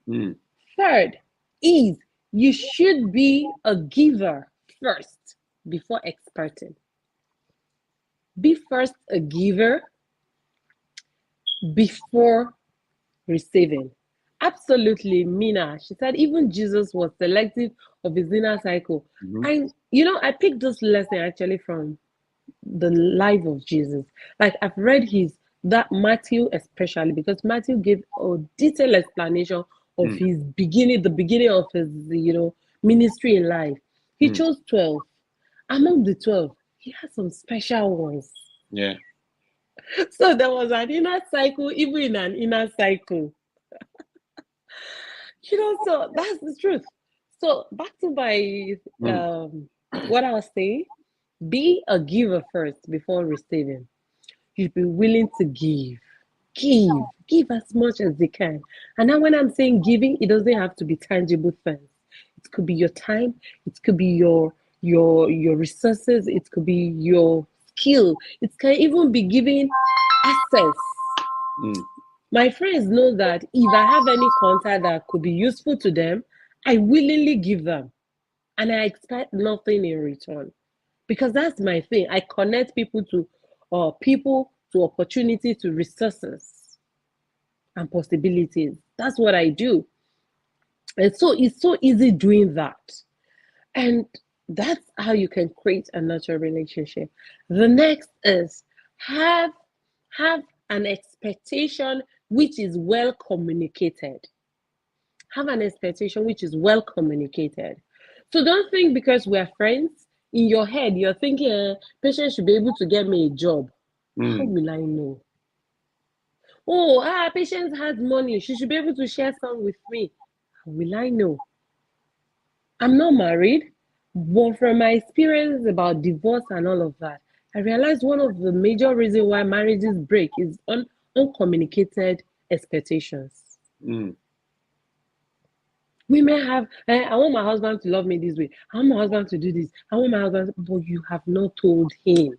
Third is you should be a giver first before experting. Be first a giver before receiving. Absolutely, Mina. She said even Jesus was selective of his inner cycle. And I picked this lesson actually from the life of Jesus. Like I've read that Matthew especially, because Matthew gave a detailed explanation of his beginning, the beginning of his ministry in life. He chose 12. Among the 12, he had some special ones. Yeah. So there was an inner cycle, even in an inner cycle. So that's the truth. So back to my what I was saying, be a giver first before receiving. You'd be willing to give as much as they can. And now when I'm saying giving, it doesn't have to be tangible things. It could be your time, it could be your resources, it could be your skill, it can even be giving access. My friends know that if I have any contact that could be useful to them, I willingly give them. And I expect nothing in return. Because that's my thing. I connect people to opportunity, to resources and possibilities. That's what I do. And so it's so easy doing that. And that's how you can create a natural relationship. The next is have an expectation which is well communicated. Have an expectation which is well communicated. So don't think because we're friends, in your head, you're thinking, Patience should be able to get me a job. How will I know? Oh, Patience has money. She should be able to share some with me. How will I know? I'm not married, but from my experience about divorce and all of that, I realized one of the major reasons why marriages break is uncommunicated expectations. Women have, I want my husband to love me this way. I want my husband to do this. I want my husband, but you have not told him.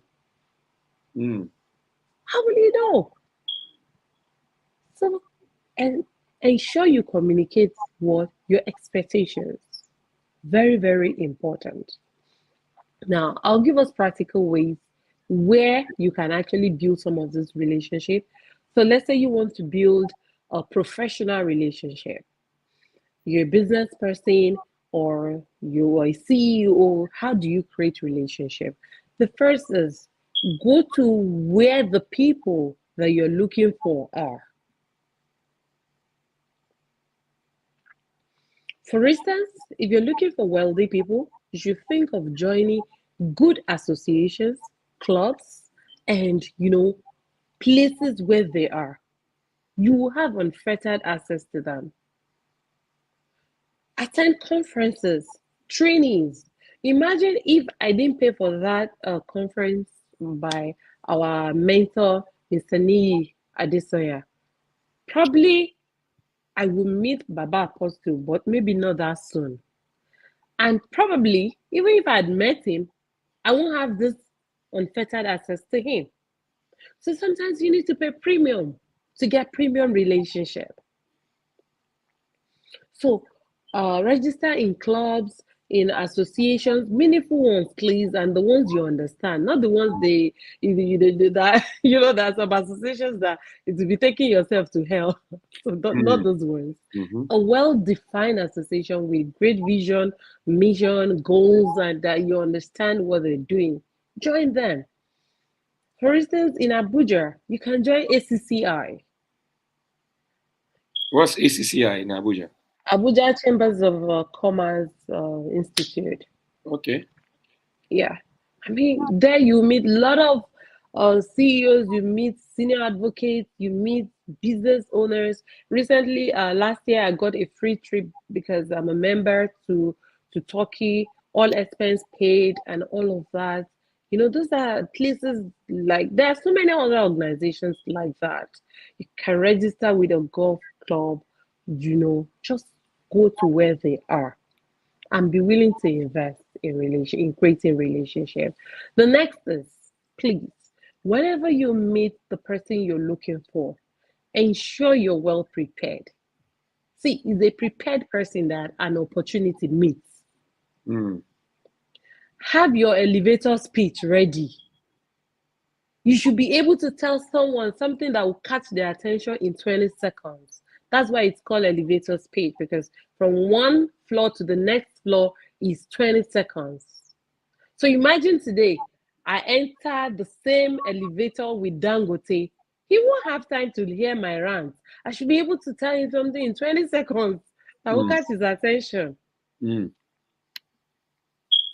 How will you know? So, and ensure you communicate what your expectations. Very, very important. Now, I'll give us practical ways where you can actually build some of this relationship. So let's say you want to build a professional relationship. You're a business person or you're a CEO. How do you create relationship? The first is go to where the people that you're looking for are. For instance, if you're looking for wealthy people, you should think of joining good associations, clubs, and places where they are. You will have unfettered access to them. Attend conferences, trainings. Imagine if I didn't pay for that conference by our mentor, Mr. Nii Adesoya. Probably I will meet Baba Apostle, but maybe not that soon. And probably, even if I had met him, I won't have this unfettered access to him. So sometimes you need to pay premium to get premium relationship. So register in clubs, in associations, meaningful ones, please, and the ones you understand, not the ones there's some associations that it will be taking yourself to hell. So not those ones. A well-defined association with great vision, mission, goals, and that you understand what they're doing. Join them. For instance, in Abuja, you can join ACCI. What's ACCI in Abuja? Abuja Chambers of Commerce Institute. Okay. Yeah. I mean, there you meet a lot of CEOs, you meet senior advocates, you meet business owners. Recently, last year, I got a free trip because I'm a member to Turkey, all expense paid, and all of that. Those are places like there are so many other organizations like that. You can register with a golf club, just go to where they are and be willing to invest in creating relationship. The next is, please, whenever you meet the person you're looking for, ensure you're well prepared. See, it's a prepared person that an opportunity meets. Have your elevator speech ready. You should be able to tell someone something that will catch their attention in 20 seconds. That's why it's called elevator speech, because from one floor to the next floor is 20 seconds. So imagine today, I enter the same elevator with Dangote. He won't have time to hear my rant. I should be able to tell him something in 20 seconds that will catch his attention.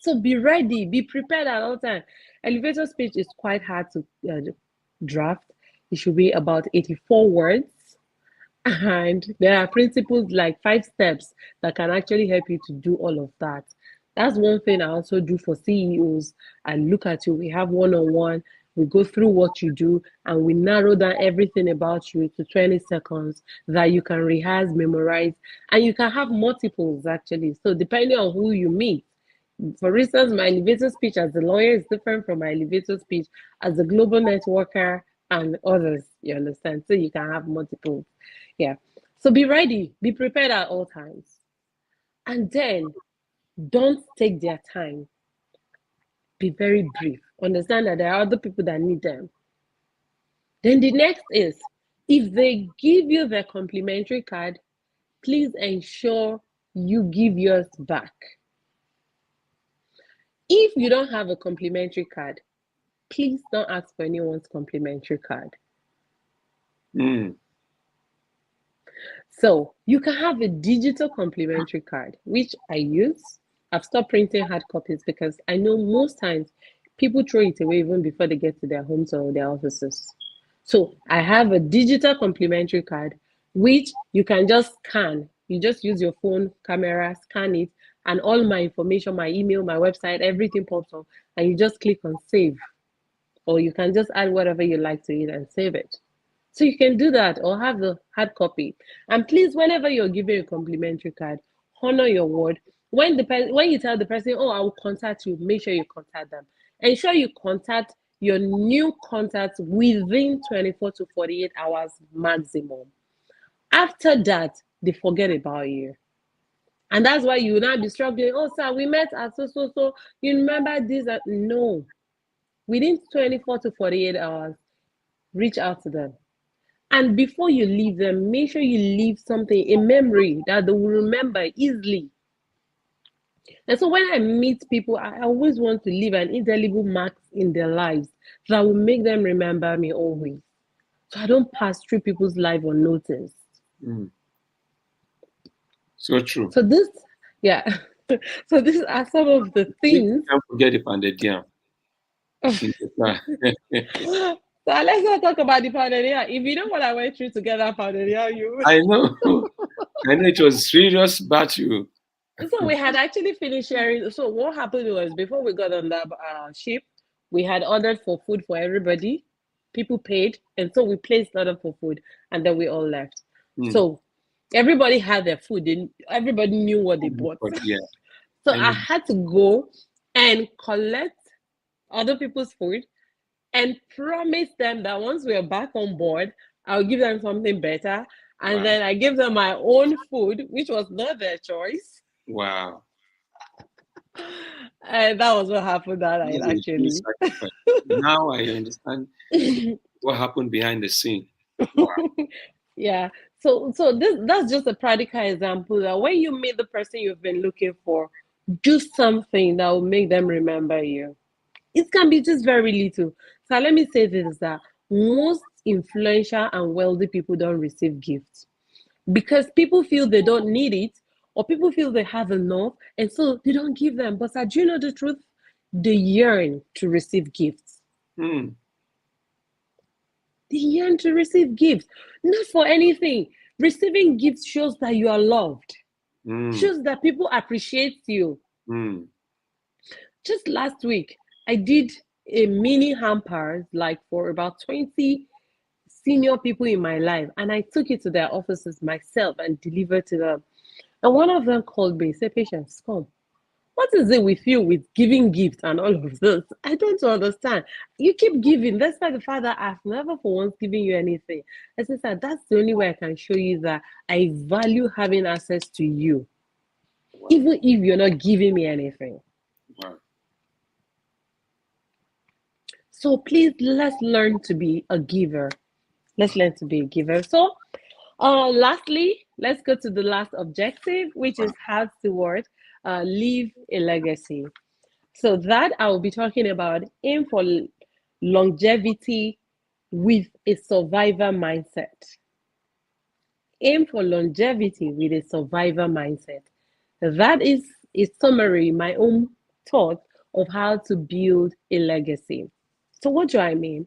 So be ready, be prepared at all times. Elevator speech is quite hard to draft. It should be about 84 words. And there are principles like 5 steps that can actually help you to do all of that. That's one thing I also do for CEOs. I look at you, we have one-on-one, we go through what you do, and we narrow down everything about you to 20 seconds that you can rehearse, memorize, and you can have multiples actually. So depending on who you meet, for instance, my elevator speech as a lawyer is different from my elevator speech as a global networker and others, you understand? So you can have multiples. Yeah. So be ready, be prepared at all times. And then don't take their time. Be very brief. Understand that there are other people that need them. Then the next is, if they give you their complimentary card, please ensure you give yours back. If you don't have a complimentary card, please don't ask for anyone's complimentary card. So you can have a digital complimentary card, which I use. I've stopped printing hard copies because I know most times people throw it away even before they get to their homes or their offices. So I have a digital complimentary card, which you can just scan. You just use your phone camera, scan it, and all my information, my email, my website, everything pops up, and you just click on save. Or you can just add whatever you like to it and save it. So you can do that or have the hard copy. And please, whenever you're giving a complimentary card, honor your word. When you tell the person, oh, I will contact you, make sure you contact them. Ensure you contact your new contacts within 24 to 48 hours maximum. After that, they forget about you. And that's why you will not be struggling. Oh, sir, we met at so. You remember this? No. Within 24 to 48 hours, reach out to them. And before you leave them, make sure you leave something, a memory that they will remember easily. And so when I meet people, I always want to leave an indelible mark in their lives that will make them remember me always. So I don't pass through people's life unnoticed. So true. So these are some of the things. Can't forget the pounded yam. So let's not talk about the pounded yam. If you know what I went through to get that pounded yam, you. I know it was serious battle. So we had actually finished sharing. So what happened was, before we got on that ship, we had ordered for food for everybody. People paid, and so we placed order for food, and then we all left. So everybody had their food. Everybody knew what they bought. Yeah. So I had to go and collect other people's food and promise them that once we are back on board, I'll give them something better. And then I gave them my own food, which was not their choice. Wow. And that was what happened that night, actually. Now I understand what happened behind the scene. Wow. Yeah. So that's just a practical example that when you meet the person you've been looking for, do something that will make them remember you. It can be just very little. So let me say this, that most influential and wealthy people don't receive gifts because people feel they don't need it, or people feel they have enough, and so they don't give them. But do you know the truth? They yearn to receive gifts. They yearn to receive gifts, not for anything. Receiving gifts shows that you are loved, shows that people appreciate you. Just last week, I did a mini hampers like for about 20 senior people in my life, and I took it to their offices myself and delivered to them. And one of them called me, said, Patience, come. What is it with you with giving gifts and all of this? I don't understand. You keep giving. That's why the father asked, never for once giving you anything. I said, sir, that's the only way I can show you that I value having access to you, even if you're not giving me anything. Wow. So please, let's learn to be a giver. Let's learn to be a giver. So lastly, let's go to the last objective, which is how to leave a legacy. So that I will be talking about aim for longevity with a survivor mindset. Aim for longevity with a survivor mindset. That is a summary, my own thought of how to build a legacy. So what do I mean?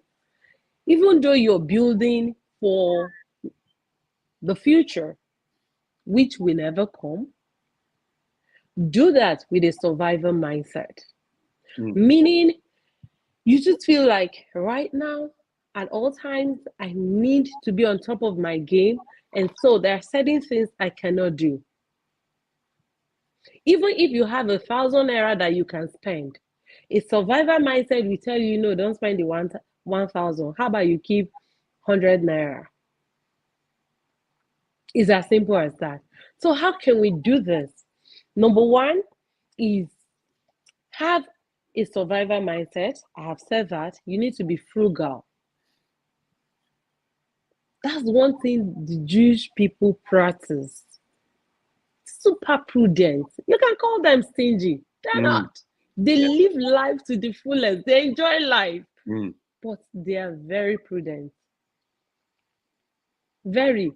Even though you're building for the future, which will never come, do that with a survivor mindset. Meaning, you just feel like right now, at all times, I need to be on top of my game. And so there are certain things I cannot do. Even if you have 1,000 naira that you can spend, a survivor mindset will tell you, no, don't spend the 1,000. How about you keep 100 naira? It's as simple as that. So how can we do this? Number one is have a survivor mindset. I have said that. You need to be frugal. That's one thing the Jewish people practice. Super prudent. You can call them stingy. They're not. They live life to the fullest. They enjoy life. But they are very prudent. Very.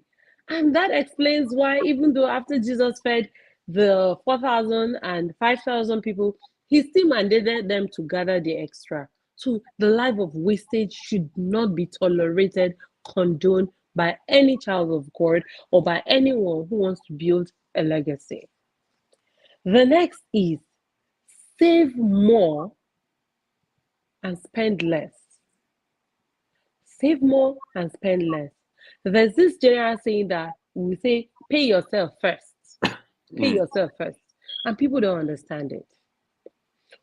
And that explains why, even though after Jesus fed the 4,000 and 5,000 people, he still mandated them to gather the extra. So the life of wastage should not be tolerated, condoned by any child of God or by anyone who wants to build a legacy. The next is save more and spend less. Save more and spend less. There's this general saying that we say, pay yourself first. Pay yourself first. And people don't understand it.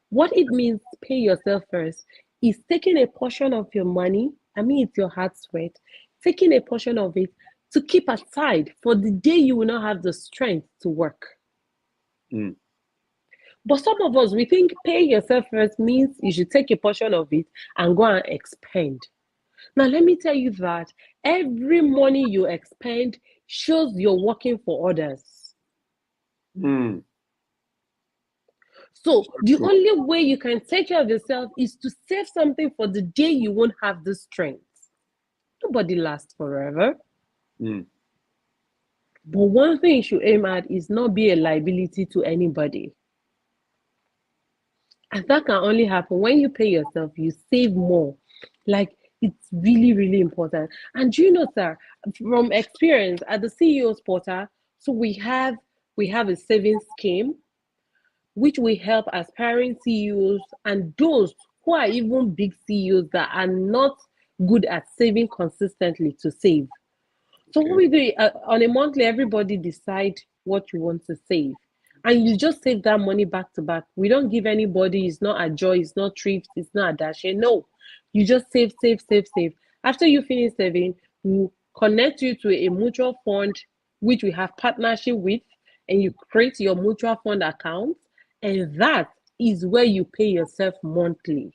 What it means, pay yourself first, is taking a portion of your money, I mean, it's your hard sweat, taking a portion of it to keep aside for the day you will not have the strength to work. But some of us, we think pay yourself first means you should take a portion of it and go and expend. Now, let me tell you that every money you expend shows you're working for others. So the only way you can take care of yourself is to save something for the day you won't have the strength. Nobody lasts forever. But one thing you should aim at is not be a liability to anybody. And that can only happen when you pay yourself, you save more. Like, it's really, really important. And do you know, sir, from experience at the CEO's portal, so we have a savings scheme, which will help aspiring CEOs and those who are even big CEOs that are not good at saving consistently to save. So what we do, on a monthly, everybody decide what you want to save. And you just save that money back to back. We don't give anybody, it's not a joy, it's not thrift, it's not a dash. No, you just save. After you finish saving, we'll connect you to a mutual fund, which we have partnership with, and you create your mutual fund account. And that is where you pay yourself monthly.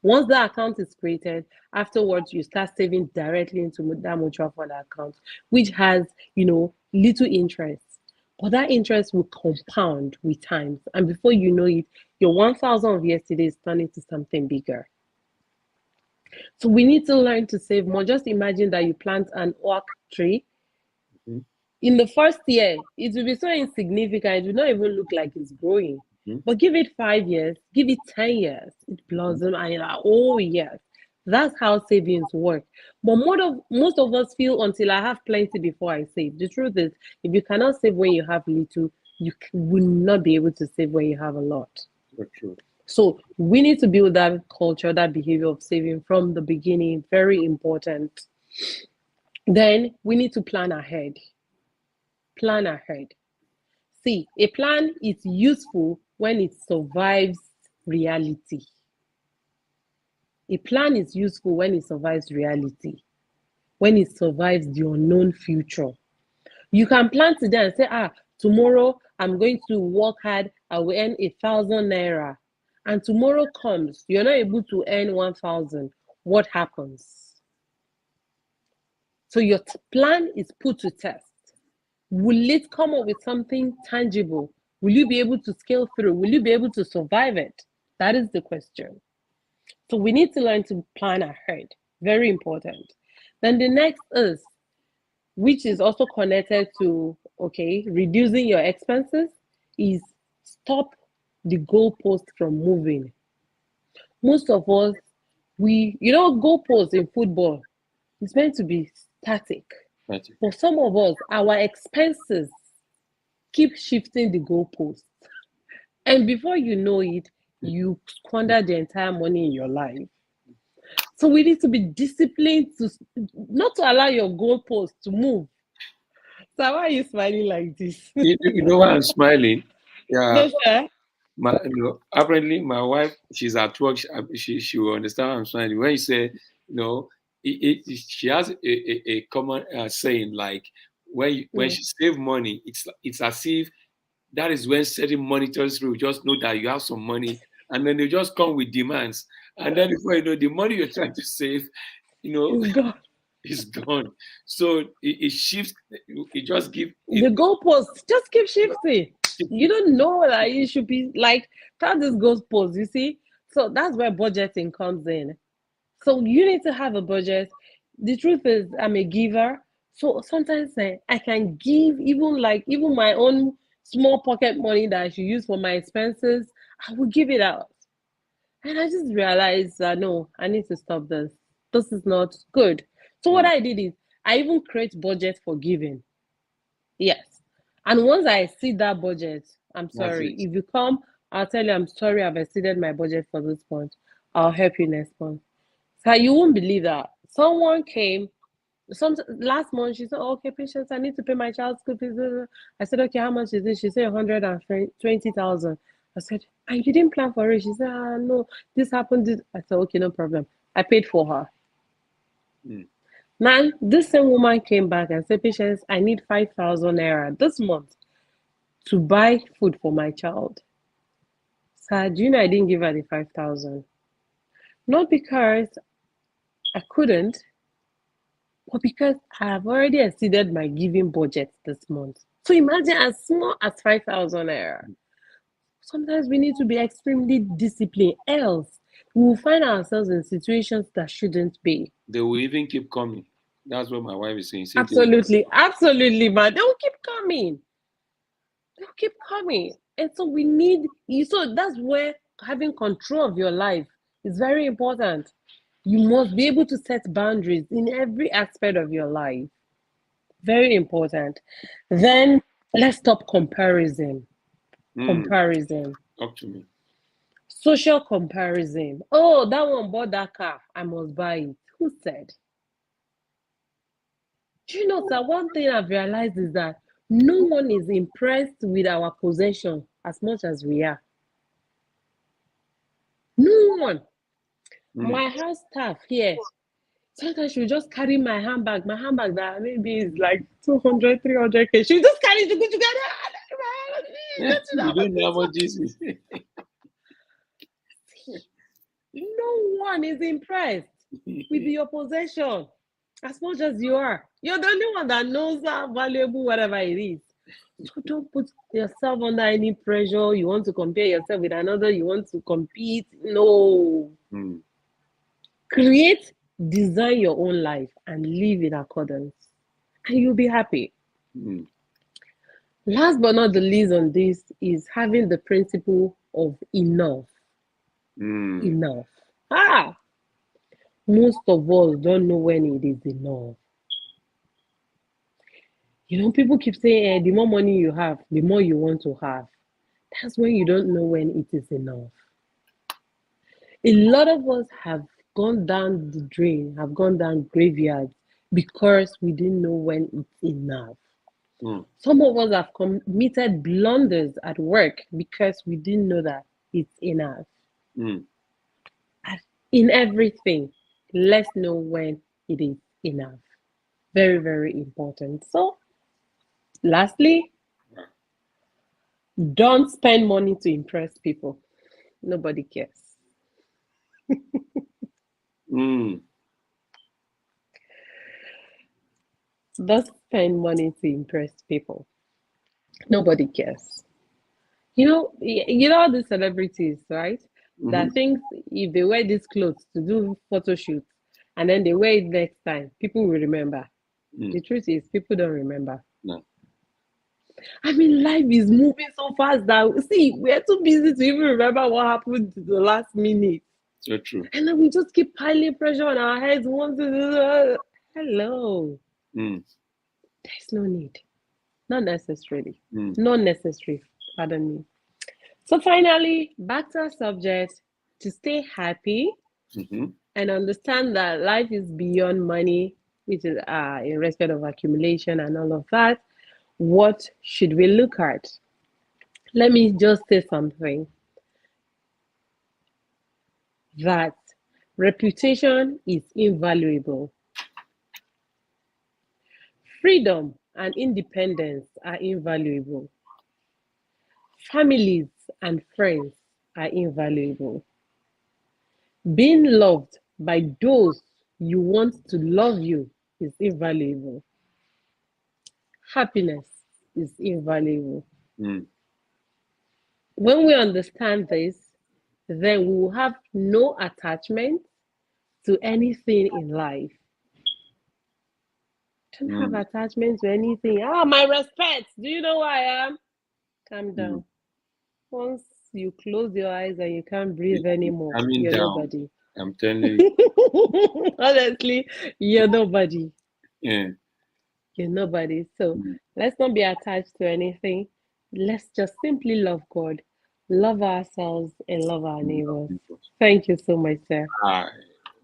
Once that account is created, afterwards, you start saving directly into that mutual fund account, which has, little interest. But that interest will compound with time. And before you know it, your 1,000 of yesterday is turning to something bigger. So we need to learn to save more. Just imagine that you plant an oak tree. In the first year, it will be so insignificant. It will not even look like it's growing. But give it 5 years, give it 10 years, it blossoms, and oh yes, That's how savings work. But most of us feel until I have plenty before I save. The truth is, if you cannot save when you have little, you will not be able to save when you have a lot. Very true. So we need to build that culture, that behavior of saving from the beginning. Very important. Then we need to plan ahead. Plan ahead. See, a plan is useful when it survives reality. A plan is useful when it survives reality, when it survives the unknown future. You can plan today and say, tomorrow I'm going to work hard, I will earn 1,000 naira. And tomorrow comes, you're not able to earn 1,000. What happens? So your plan is put to test. Will it come up with something tangible? Will you be able to scale through? Will you be able to survive it? That is the question. So we need to learn to plan ahead. Very important. Then the next is, which is also connected to, reducing your expenses, is stop the goalpost from moving. Most of us, goalposts in football, it's meant to be static. Right. For some of us, our expenses keep shifting the goalpost. And before you know it, you squander the entire money in your life. So we need to be disciplined to not to allow your goalpost to move. So why are you smiling like this? You know why I'm smiling? Yeah. No, sir. Apparently my wife, she's at work. She will understand I'm smiling when you say, she has a common saying, like when she save money, it's as if that is when certain monitors will just know that you have some money, and then they just come with demands, and then before you know, the money you're trying to save, It's gone. is gone. So it shifts. It just give The goalposts just keep shifting. You don't know that you should be like that. This goalpost, you see. So that's where budgeting comes in. So you need to have a budget. The truth is, I'm a giver. So sometimes I can give even my own small pocket money that I should use for my expenses. I will give it out. And I just realized that no, I need to stop this. This is not good. So what I did is I even create budget for giving. Yes. And once I see that budget, I'm sorry. If you come, I'll tell you I'm sorry I've exceeded my budget for this month. I'll help you next month. So you won't believe that. Someone came last month, she said, okay, Patience, I need to pay my child's school fees. I said, okay, how much is it? She said 120,000. I said, and you didn't plan for it? She said, no, this happened. I said, okay, no problem. I paid for her. Now, this same woman came back and said, Patience, I need 5,000 naira this month to buy food for my child. So, do you know I didn't give her the 5,000? Not because I couldn't, but because I have already exceeded my giving budget this month. So imagine as small as 5,000 naira. Sometimes we need to be extremely disciplined, else we will find ourselves in situations that shouldn't be. They will even keep coming. That's what my wife is saying. Absolutely, absolutely, man. They will keep coming. They'll keep coming. And so we need, so that's where having control of your life is very important. You must be able to set boundaries in every aspect of your life. Very important. Then let's stop comparison. Comparison. Up to me. Social comparison. Oh, that one bought that car. I must buy it. Who said? Do you know that one thing I've realized is that no one is impressed with our possession as much as we are. No one. My house staff here, sometimes she'll just carry my handbag that maybe is like 200, 300K. She'll just carry it to go together. You don't know how much this is. No one is impressed with your possession as much as you are. You're the only one that knows how valuable whatever it is. So don't put yourself under any pressure. You want to compare yourself with another. You want to compete. No. Create, design your own life and live in accordance. And you'll be happy. Last but not the least on this is having the principle of enough. Enough. Most of us don't know when it is enough. People keep saying, the more money you have, the more you want to have. That's when you don't know when it is enough. A lot of us have gone down the drain, have gone down graveyards because we didn't know when it's enough. Some of us have committed blunders at work because we didn't know that it's enough. In everything, let's know when it is enough. Very, very important. So, lastly, don't spend money to impress people. Nobody cares. Don't spend money to impress people. Nobody cares. All the celebrities, right? That thinks if they wear these clothes to do photo shoots and then they wear it next time, people will remember. The truth is, people don't remember. No. I mean, life is moving so fast that we're too busy to even remember what happened to the last minute. So true. And then we just keep piling pressure on our heads. Hello. There's no need. Not necessarily. Not necessary. Pardon me. So finally, back to our subject, to stay happy and understand that life is beyond money, which is in respect of accumulation and all of that. What should we look at? Let me just say something. That reputation is invaluable. Freedom and independence are invaluable. Families and friends are invaluable. Being loved by those you want to love you is invaluable. Happiness is invaluable. When we understand this, then we will have no attachment to anything in life. Don't have attachment to anything. My respect. Do you know who I am? Calm down. Once you close your eyes and you can't breathe anymore, you're nobody. I'm telling you. Honestly, you're nobody. Yeah. You're nobody. So let's not be attached to anything. Let's just simply love God, love ourselves, and love our neighbors. Thank you so much, sir.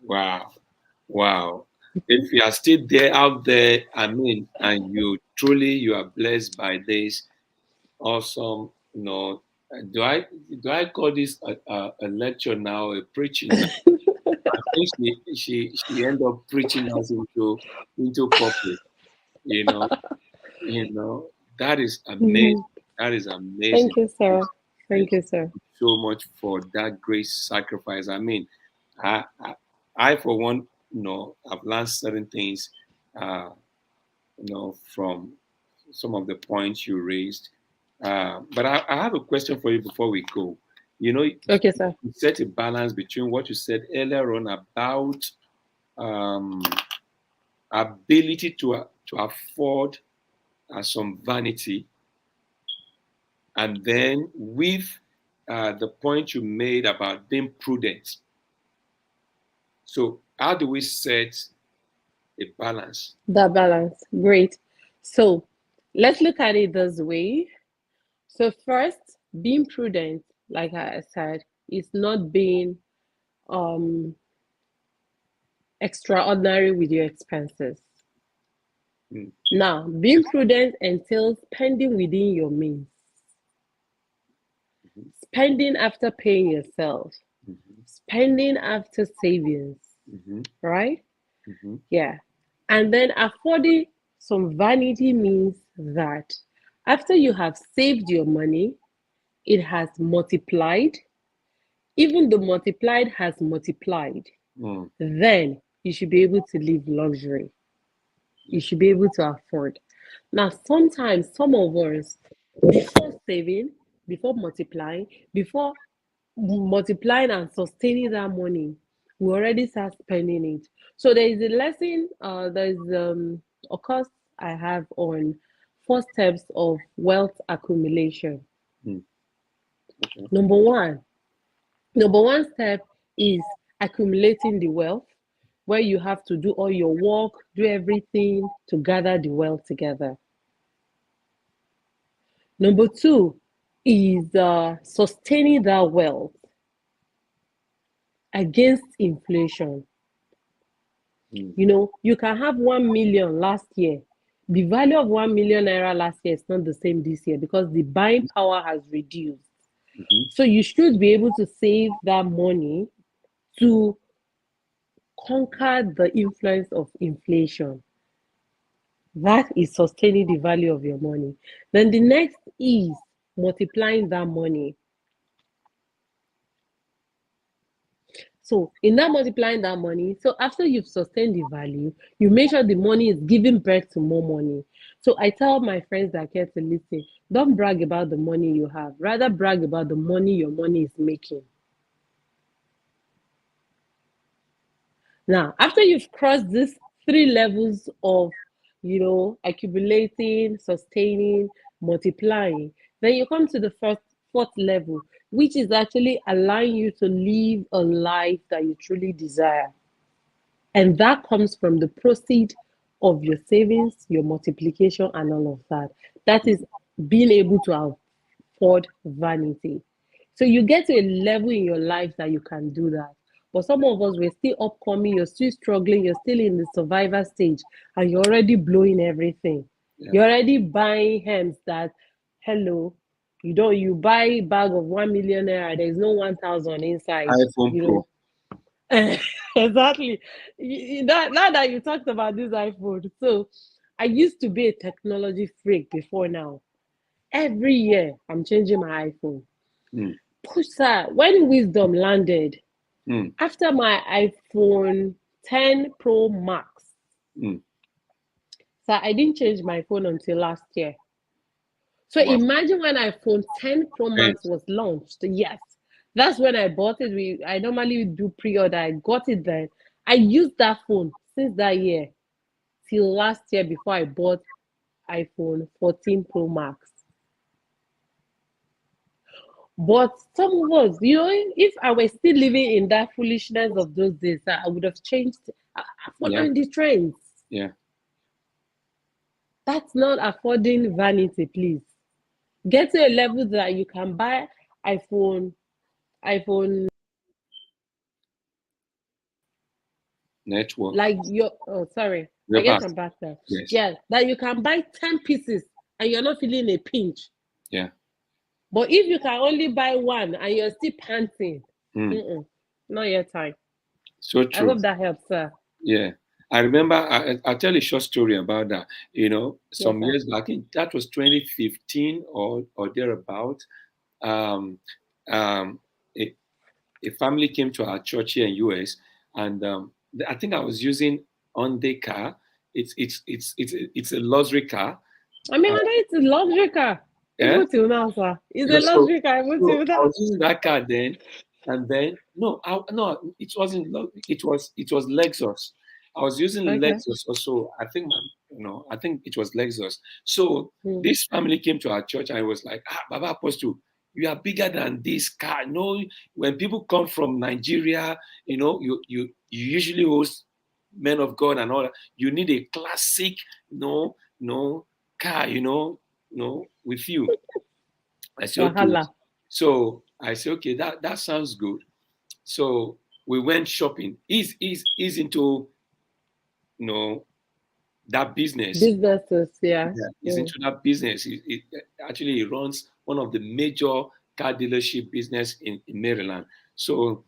Wow. If you are still there out there, and you are blessed by this, awesome. Do I call this a lecture now, a preaching? I think she ended up preaching us into purpose. That is amazing. That is amazing. Thank you, sir. Thank you, sir. So much for that great sacrifice. I for one, I've learned certain things, from some of the points you raised. But I have a question for you before we go. Okay, sir. You set a balance between what you said earlier on about ability to afford some vanity, and then with the point you made about being prudent. So how do we set a balance? That balance. Great. So let's look at it this way. So first, being prudent, like I said, is not being extraordinary with your expenses. Now, being prudent entails spending within your means. Spending after paying yourself. Spending after savings. Right? Yeah. And then affording some vanity means that after you have saved your money, it has multiplied. Even the multiplied has multiplied. Then you should be able to live luxury. You should be able to afford. Now, sometimes some of us, before saving, before multiplying and sustaining that money, we already start spending it. So there is a lesson, there's a course I have on 4 steps of wealth accumulation. Number one step is accumulating the wealth. where you have to do all your work, do everything to gather the wealth together. Number two is sustaining that wealth against inflation. You know, you can have 1 million last year. The value of 1 million naira last year is not the same this year because the buying power has reduced. So you should be able to save that money to conquer the influence of inflation. That is sustaining the value of your money. Then the next is multiplying that money. So in that multiplying that money, so after you've sustained the value, you make sure the money is giving birth to more money. So I tell my friends that care to listen, don't brag about the money you have. Rather brag about the money your money is making. Now, after you've crossed these three levels of, you know, accumulating, sustaining, multiplying, then you come to the fourth level, which is actually allowing you to live a life that you truly desire. And that comes from the proceed of your savings, your multiplication, and all of that. That is being able to afford vanity. So you get to a level in your life that you can do that. But some of us, we're still upcoming, you're still struggling, you're still in the survivor stage, and you're already blowing everything. Yeah. You're already buying hems that, hello, you buy a bag of 1 million naira, there's no 1,000 inside. iPhone Pro. Exactly. Now that you talked about this iPhone, so I used to be a technology freak before now. Every year, I'm changing my iPhone. Push that. When wisdom landed, after my iPhone 10 Pro Max, so I didn't change my phone until last year. So imagine when iPhone 10 Pro Max was launched. Yes, that's when I bought it. I normally do pre-order. I got it then. I used that phone since that year till last year before I bought iPhone 14 Pro Max. But some of us, you know, if I were still living in that foolishness of those days, I would have changed, following the trends. Yeah. That's not affording vanity, please. Get to a level that you can buy iPhone Network. like your sorry. I guess I'm back there. Yes. Yeah, that you can buy 10 pieces and you're not feeling a pinch. Yeah. But if you can only buy one and you're still panting, not your time. So true. I hope that helps, sir. Yeah. I remember, I'll tell a short story about that. You know, some Yes, years back, I think that was 2015 or thereabout. A family came to our church here in US, and I think I was using Hyundai car. It's a luxury car. I mean, it's a luxury car. Yeah. Even till now, sir. It's a luxury car. Even till now. I was using that car then, and then no, it wasn't. It was Lexus. I was using Lexus also. I think I think it was Lexus. So this family came to our church and it was like, Baba Apostle, you are bigger than this car. No, when people come from Nigeria, you usually host men of God and all that. You need a classic, car, with you. I said, okay. So I said, okay, that sounds good. So we went shopping. He's into, that business. Businesses, yeah. He's into that business. He actually runs one of the major car dealership business in Maryland. So,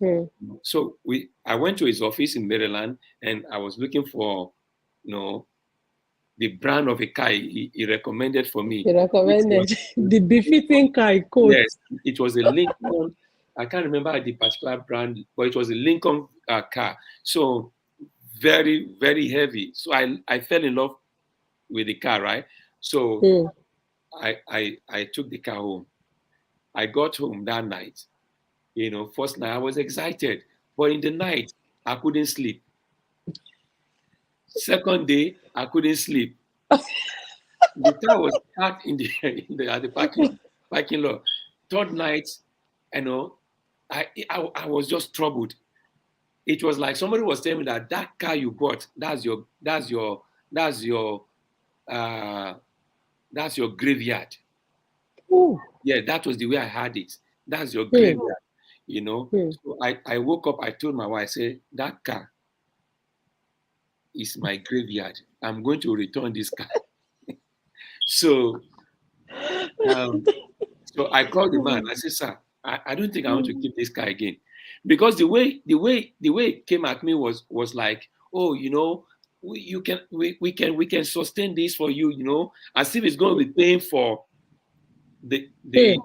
I went to his office in Maryland and I was looking for, the brand of a car he recommended for me. He recommended the befitting car. Yes, it was a Lincoln. I can't remember the particular brand, but it was a Lincoln car. So very, very heavy. So I fell in love with the car, right? So I took the car home. I got home that night. First night I was excited, but in the night I couldn't sleep. Second day I couldn't sleep. The car was parked at the parking lot. Third night, I was just troubled. it was like somebody was telling me that that car you bought, that's uh that's your graveyard. Ooh. Yeah, that was the way I had it. That's your Hmm. graveyard, you know. Hmm. So I woke up, I told my wife, I said, that car is my graveyard. I'm going to return this car. So um, so I called the man. I said, sir, I don't think I want to keep this car again. Because the way it came at me was like, oh, we can sustain this for you, as if it's going to be paying for the Hmm.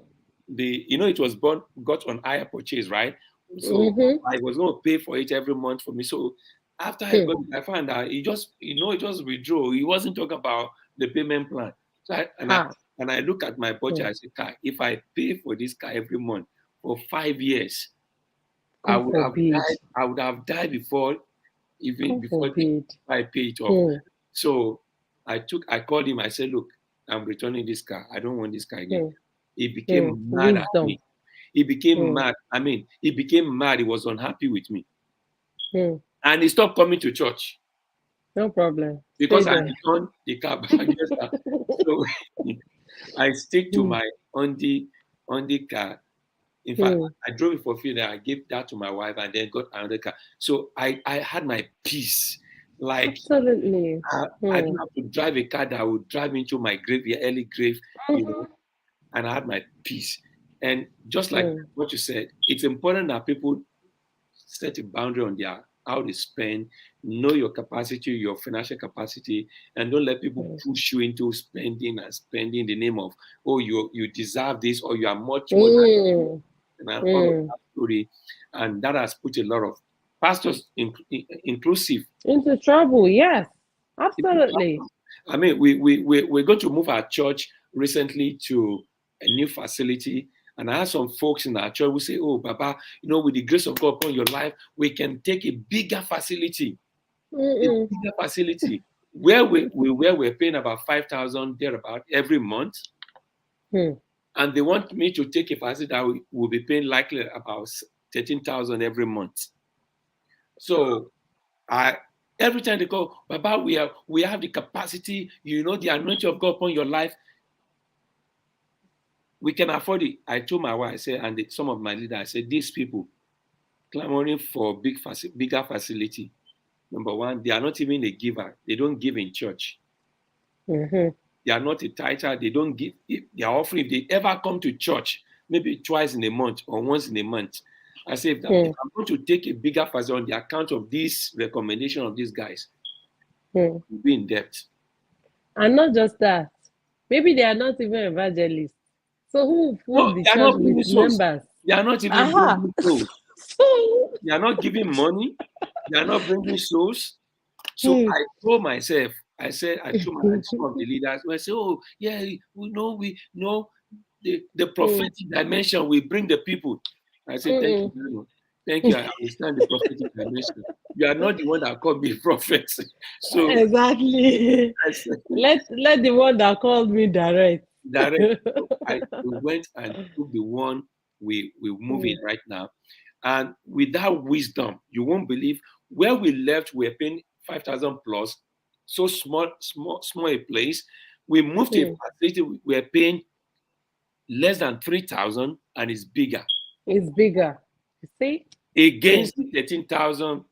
the it was got on hire purchase, right? So Mm-hmm. I was going to pay for it every month for me. So after I Hmm. got it, I found out he just withdrew. He wasn't talking about the payment plan. So Ha. I look at my budget. Hmm. I said, "Car, if I pay for this car every month for 5 years, I God would have forbid. died. I would have died before even God before forbid. I pay it off." Hmm. So I called him. I said, "Look, I'm returning this car. I don't want this car again." Hmm. He Hmm. became mad at Wisdom. me. He became Hmm. mad. I mean, he became mad. He was unhappy with me. Hmm. And he stopped coming to church No problem. Stay because I there. returned the car back. Yes, sir. So I stick to Hmm. my on the car. In fact, Hmm. I drove it for free. Then I gave that to my wife and then got another car. So I had my peace. Like Absolutely. I Hmm. don't have to drive a car that would drive into my grave, early grave, you know, Mm-hmm. and I had my peace. And just like Hmm. what you said, it's important that people set a boundary on their how they spend, know your capacity, your financial capacity, and don't let people Hmm. push you into spending and spending in the name of, oh, you deserve this or you are much more Hmm. than all of Hmm. that story. And that has put a lot of pastors inclusive. Into trouble. Yes. Absolutely. I mean, we're going to move our church recently to a new facility. And I have some folks in our church who say, oh, Baba, with the grace of God upon your life, we can take a bigger facility, Mm-mm. where we're paying about 5,000 thereabout every month. Hmm. And they want me to take a facility that we will be paying likely about 13,000 every month. So I every time they go, Baba, we have the capacity, the anointing of God upon your life. We can afford it. I told my wife, I said, and some of my leaders, I said, these people clamoring for bigger facility. Number one, they are not even a giver. They don't give in church. Mm-hmm. They are not a tither. They don't give. If they are offering, if they ever come to church, maybe twice in a month or once in a month, I say, if Hmm. I'm going to take a bigger facility on the account of this recommendation of these guys, Hmm. we'll be in debt. And not just that. Maybe they are not even evangelists. So who No, feed the they are church not with bringing souls. members? They are not even Aha. bringing souls. So. They are not giving money. They are not bringing souls. So Hmm. I told myself, I told some of the leaders, I said, oh, yeah, we know the Hmm. prophetic dimension, we bring the people. I said, thank you, Mm-mm. Daniel. Thank you. I understand the prophetic dimension. You are not the one that called me prophet. So Exactly. I said, Let the one that called me direct. direct. So we went and took the one we move in Hmm. right now. And with that wisdom, you won't believe where we left, we're paying 5,000 plus, so small a place. We moved to a Hmm. facility, we're paying less than 3,000 and it's bigger It's bigger. You see? Hmm. against the $13,000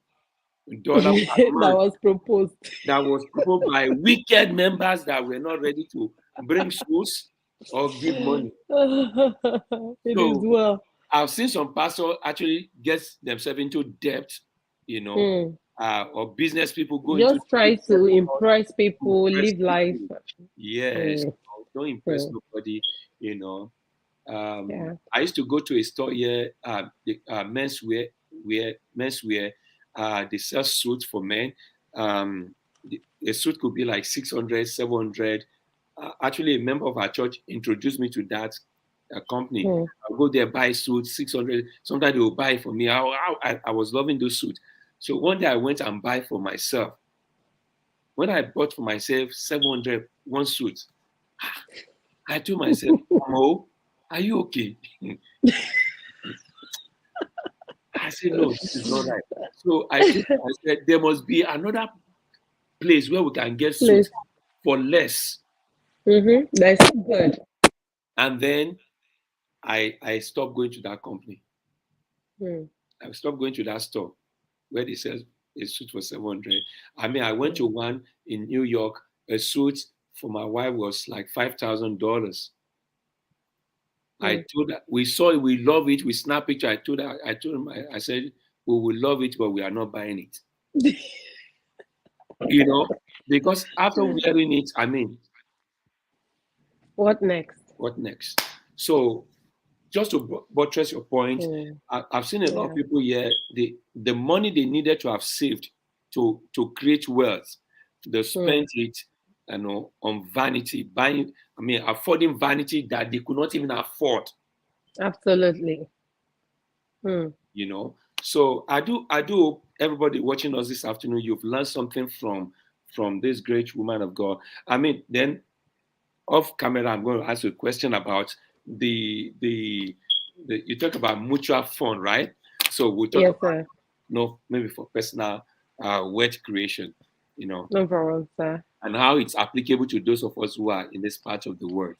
per That month was proposed. that was proposed by wicked members that were not ready to bring souls or give money. It is So well. I've seen some pastors actually get themselves into debt, you know, Hmm. or business people go into Just try debt to because impress to people, impress live life. people. Yes, Hmm. don't impress Hmm. nobody, you know. Yeah. I used to go to a store here, menswear. They sell suits for men. A suit could be like 600, 700. Actually, a member of our church introduced me to that company. Hmm. I'll go there, buy suits, 600. Sometimes they will buy it for me. I was loving those suits. So one day I went and buy for myself. When I bought for myself 700 one suit, I told myself, oh, are you okay? I said, no, this is not right. So I said, there must be another place where we can get suits Please. for less. That's good. And then I stopped going to that company. Mm. I stopped going to that store where they sell a suit for 700. I mean, I went to one in New York. A suit for my wife was like $5,000. I told her, we saw it, we love it, we snap picture. I told him, I said, we will love it, but we are not buying it. You know, because after wearing it, I mean, What next? what next? So just to buttress your point, I've seen a lot of Yeah. people here, the money they needed to have saved to create wealth, they spent it, you know, on vanity, buying, I mean, affording vanity that they could not even afford. Absolutely. You know, so I do hope everybody watching us this afternoon, you've learned something from this great woman of God. I mean, then off camera, I'm going to ask you a question about the you talk about mutual fund, right? So we'll talk Yes, about, sir. you know, maybe for personal wealth creation, you know, No problem, sir. and how it's applicable to those of us who are in this part of the world.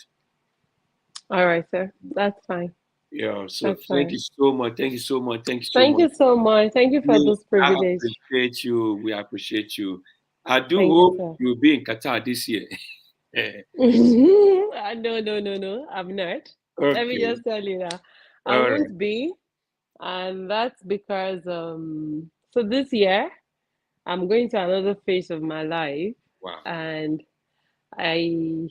All right, sir. That's fine. Yeah, so That's thank fine. you so much. Thank you so much. Thank you so Thank much. you so much. Thank you for We this privilege. appreciate you. We appreciate you. I do Thank you, hope sir. you'll be in Qatar this year. No. I'm not. Let me Okay. just tell you that I All right. won't be, and that's because so this year I'm going to another phase of my life, Wow. and I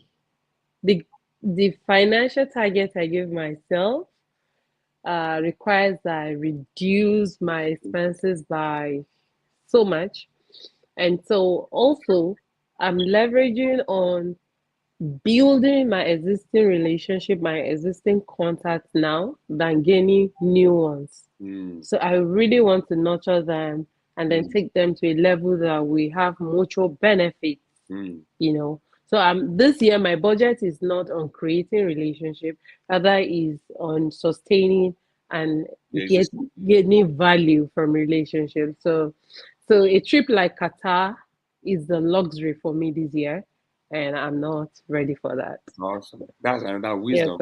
the financial target I give myself requires that I reduce my expenses by so much. And so also I'm leveraging on building my existing relationship, my existing contacts now than gaining new ones. So I really want to nurture them and then take them to a level that we have mutual benefits, you know. So this year my budget is not on creating relationship, rather is on sustaining and Yes. getting value from relationships. So a trip like Qatar is the luxury for me this year, and I'm not ready for that. Awesome. That's another Yes, wisdom.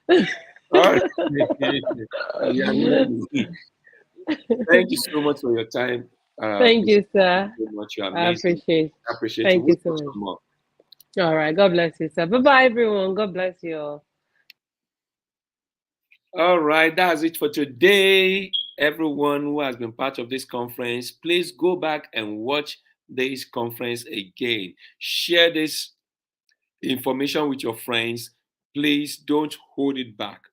sir. All right. We are learning. Thank you so much for your time. Thank Appreciate you, sir. you so much. You're I amazing. appreciate. I appreciate you. Thank We'll you so talk much. some more. All right. God bless you, sir. Bye bye, everyone. God bless you all. All right, that's it for today. Everyone who has been part of this conference, please go back and watch this conference again. Share this information with your friends. Please don't hold it back.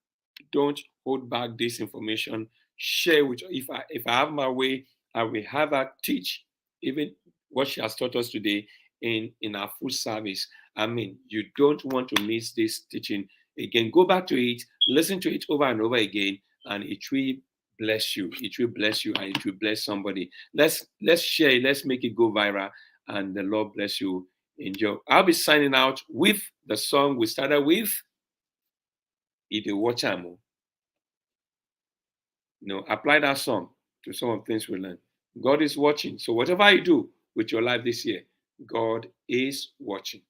Don't hold back this information. Share with, if I have my way, I will have her teach even what she has taught us today in our full service. I mean, you don't want to miss this teaching again. Go back to it, listen to it over and over again, and it will bless you. It will bless you, and it will bless somebody. Let's share it. Let's make it go viral, and the Lord bless you. Enjoy. I'll be signing out with the song we started with. If you watch Amo, apply that song to some of the things we learn. God is watching. So whatever you do with your life this year, God is watching.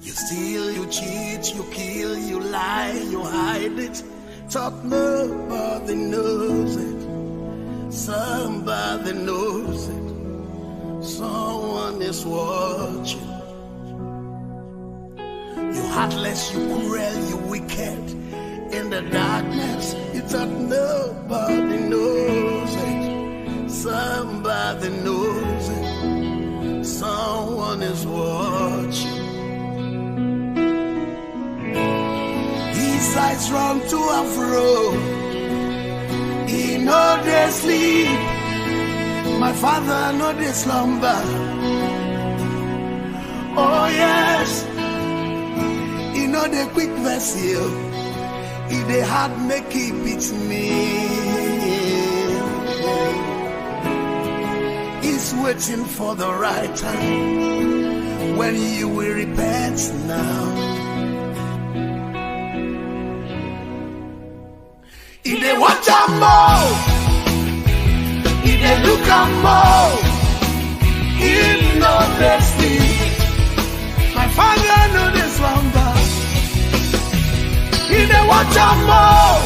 You steal, you cheat, you kill, you lie, you hide it. Thought nobody knows it. Somebody knows it. Someone is watching. You heartless, you cruel, you wicked. In the darkness, you thought nobody knows it. Somebody knows it. Someone is watching. His eyes run to and fro, sleep. My father know they slumber. Oh yes, he know the quick vessel. He they hard make it beat me. He's waiting for the right time when you will repent now. If they watch a more, if they look a more, he know they sleep. My father know they slumber. If they watch a more,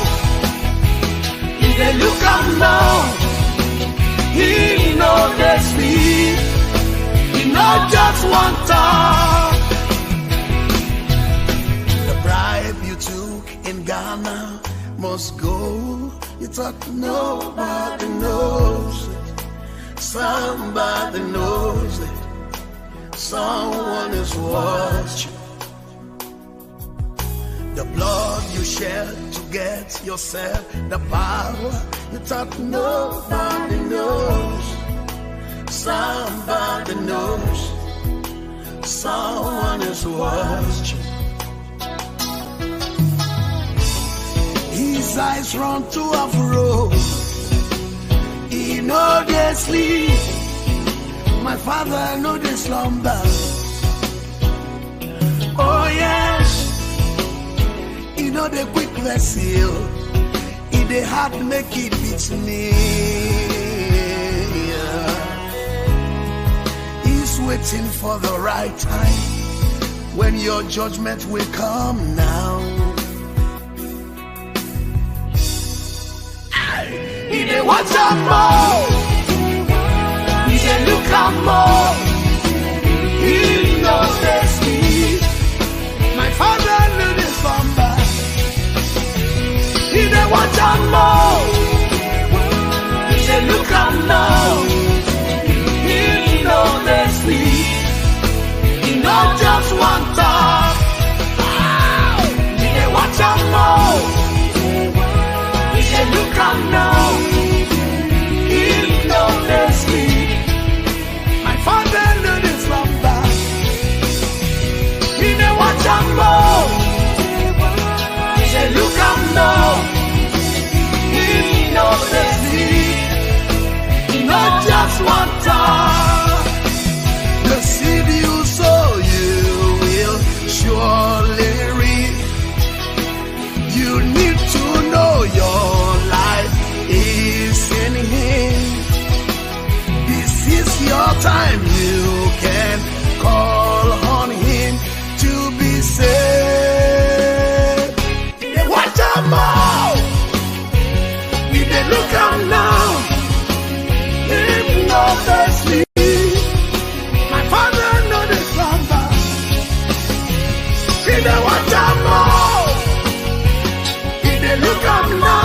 if they look a more, he know they sleep. He not just one time. The bribe you took in Ghana must go. You thought nobody knows it. Somebody knows it. Someone is watching. The blood you shed to get yourself the power. You thought nobody knows. Somebody knows. Someone is watching. His eyes run to a fro. He know they sleep. My father know they slumber. Oh yes, he know the quick vessel. He they hard to make it beat me. He's waiting for the right time when your judgment will come now. He they watch a more. He they look a more. He knows they sleep. My father knew the slumber. He they watch a more. He they look a more. He knows they sleep. He not just one time. He they watch a more. He they look a more. He knows they sleep. My father knew the slumber. He dey watch am more. He dey look am more. He knows they sleep. Not just one time. The seed you sow, you will surely reap. You need to know your life is in Him. This is your time. You can call on Him to be saved. They watch them all. If they look out now, Him know they sleep. My father know the slumber. If they watch them all, if they look out now.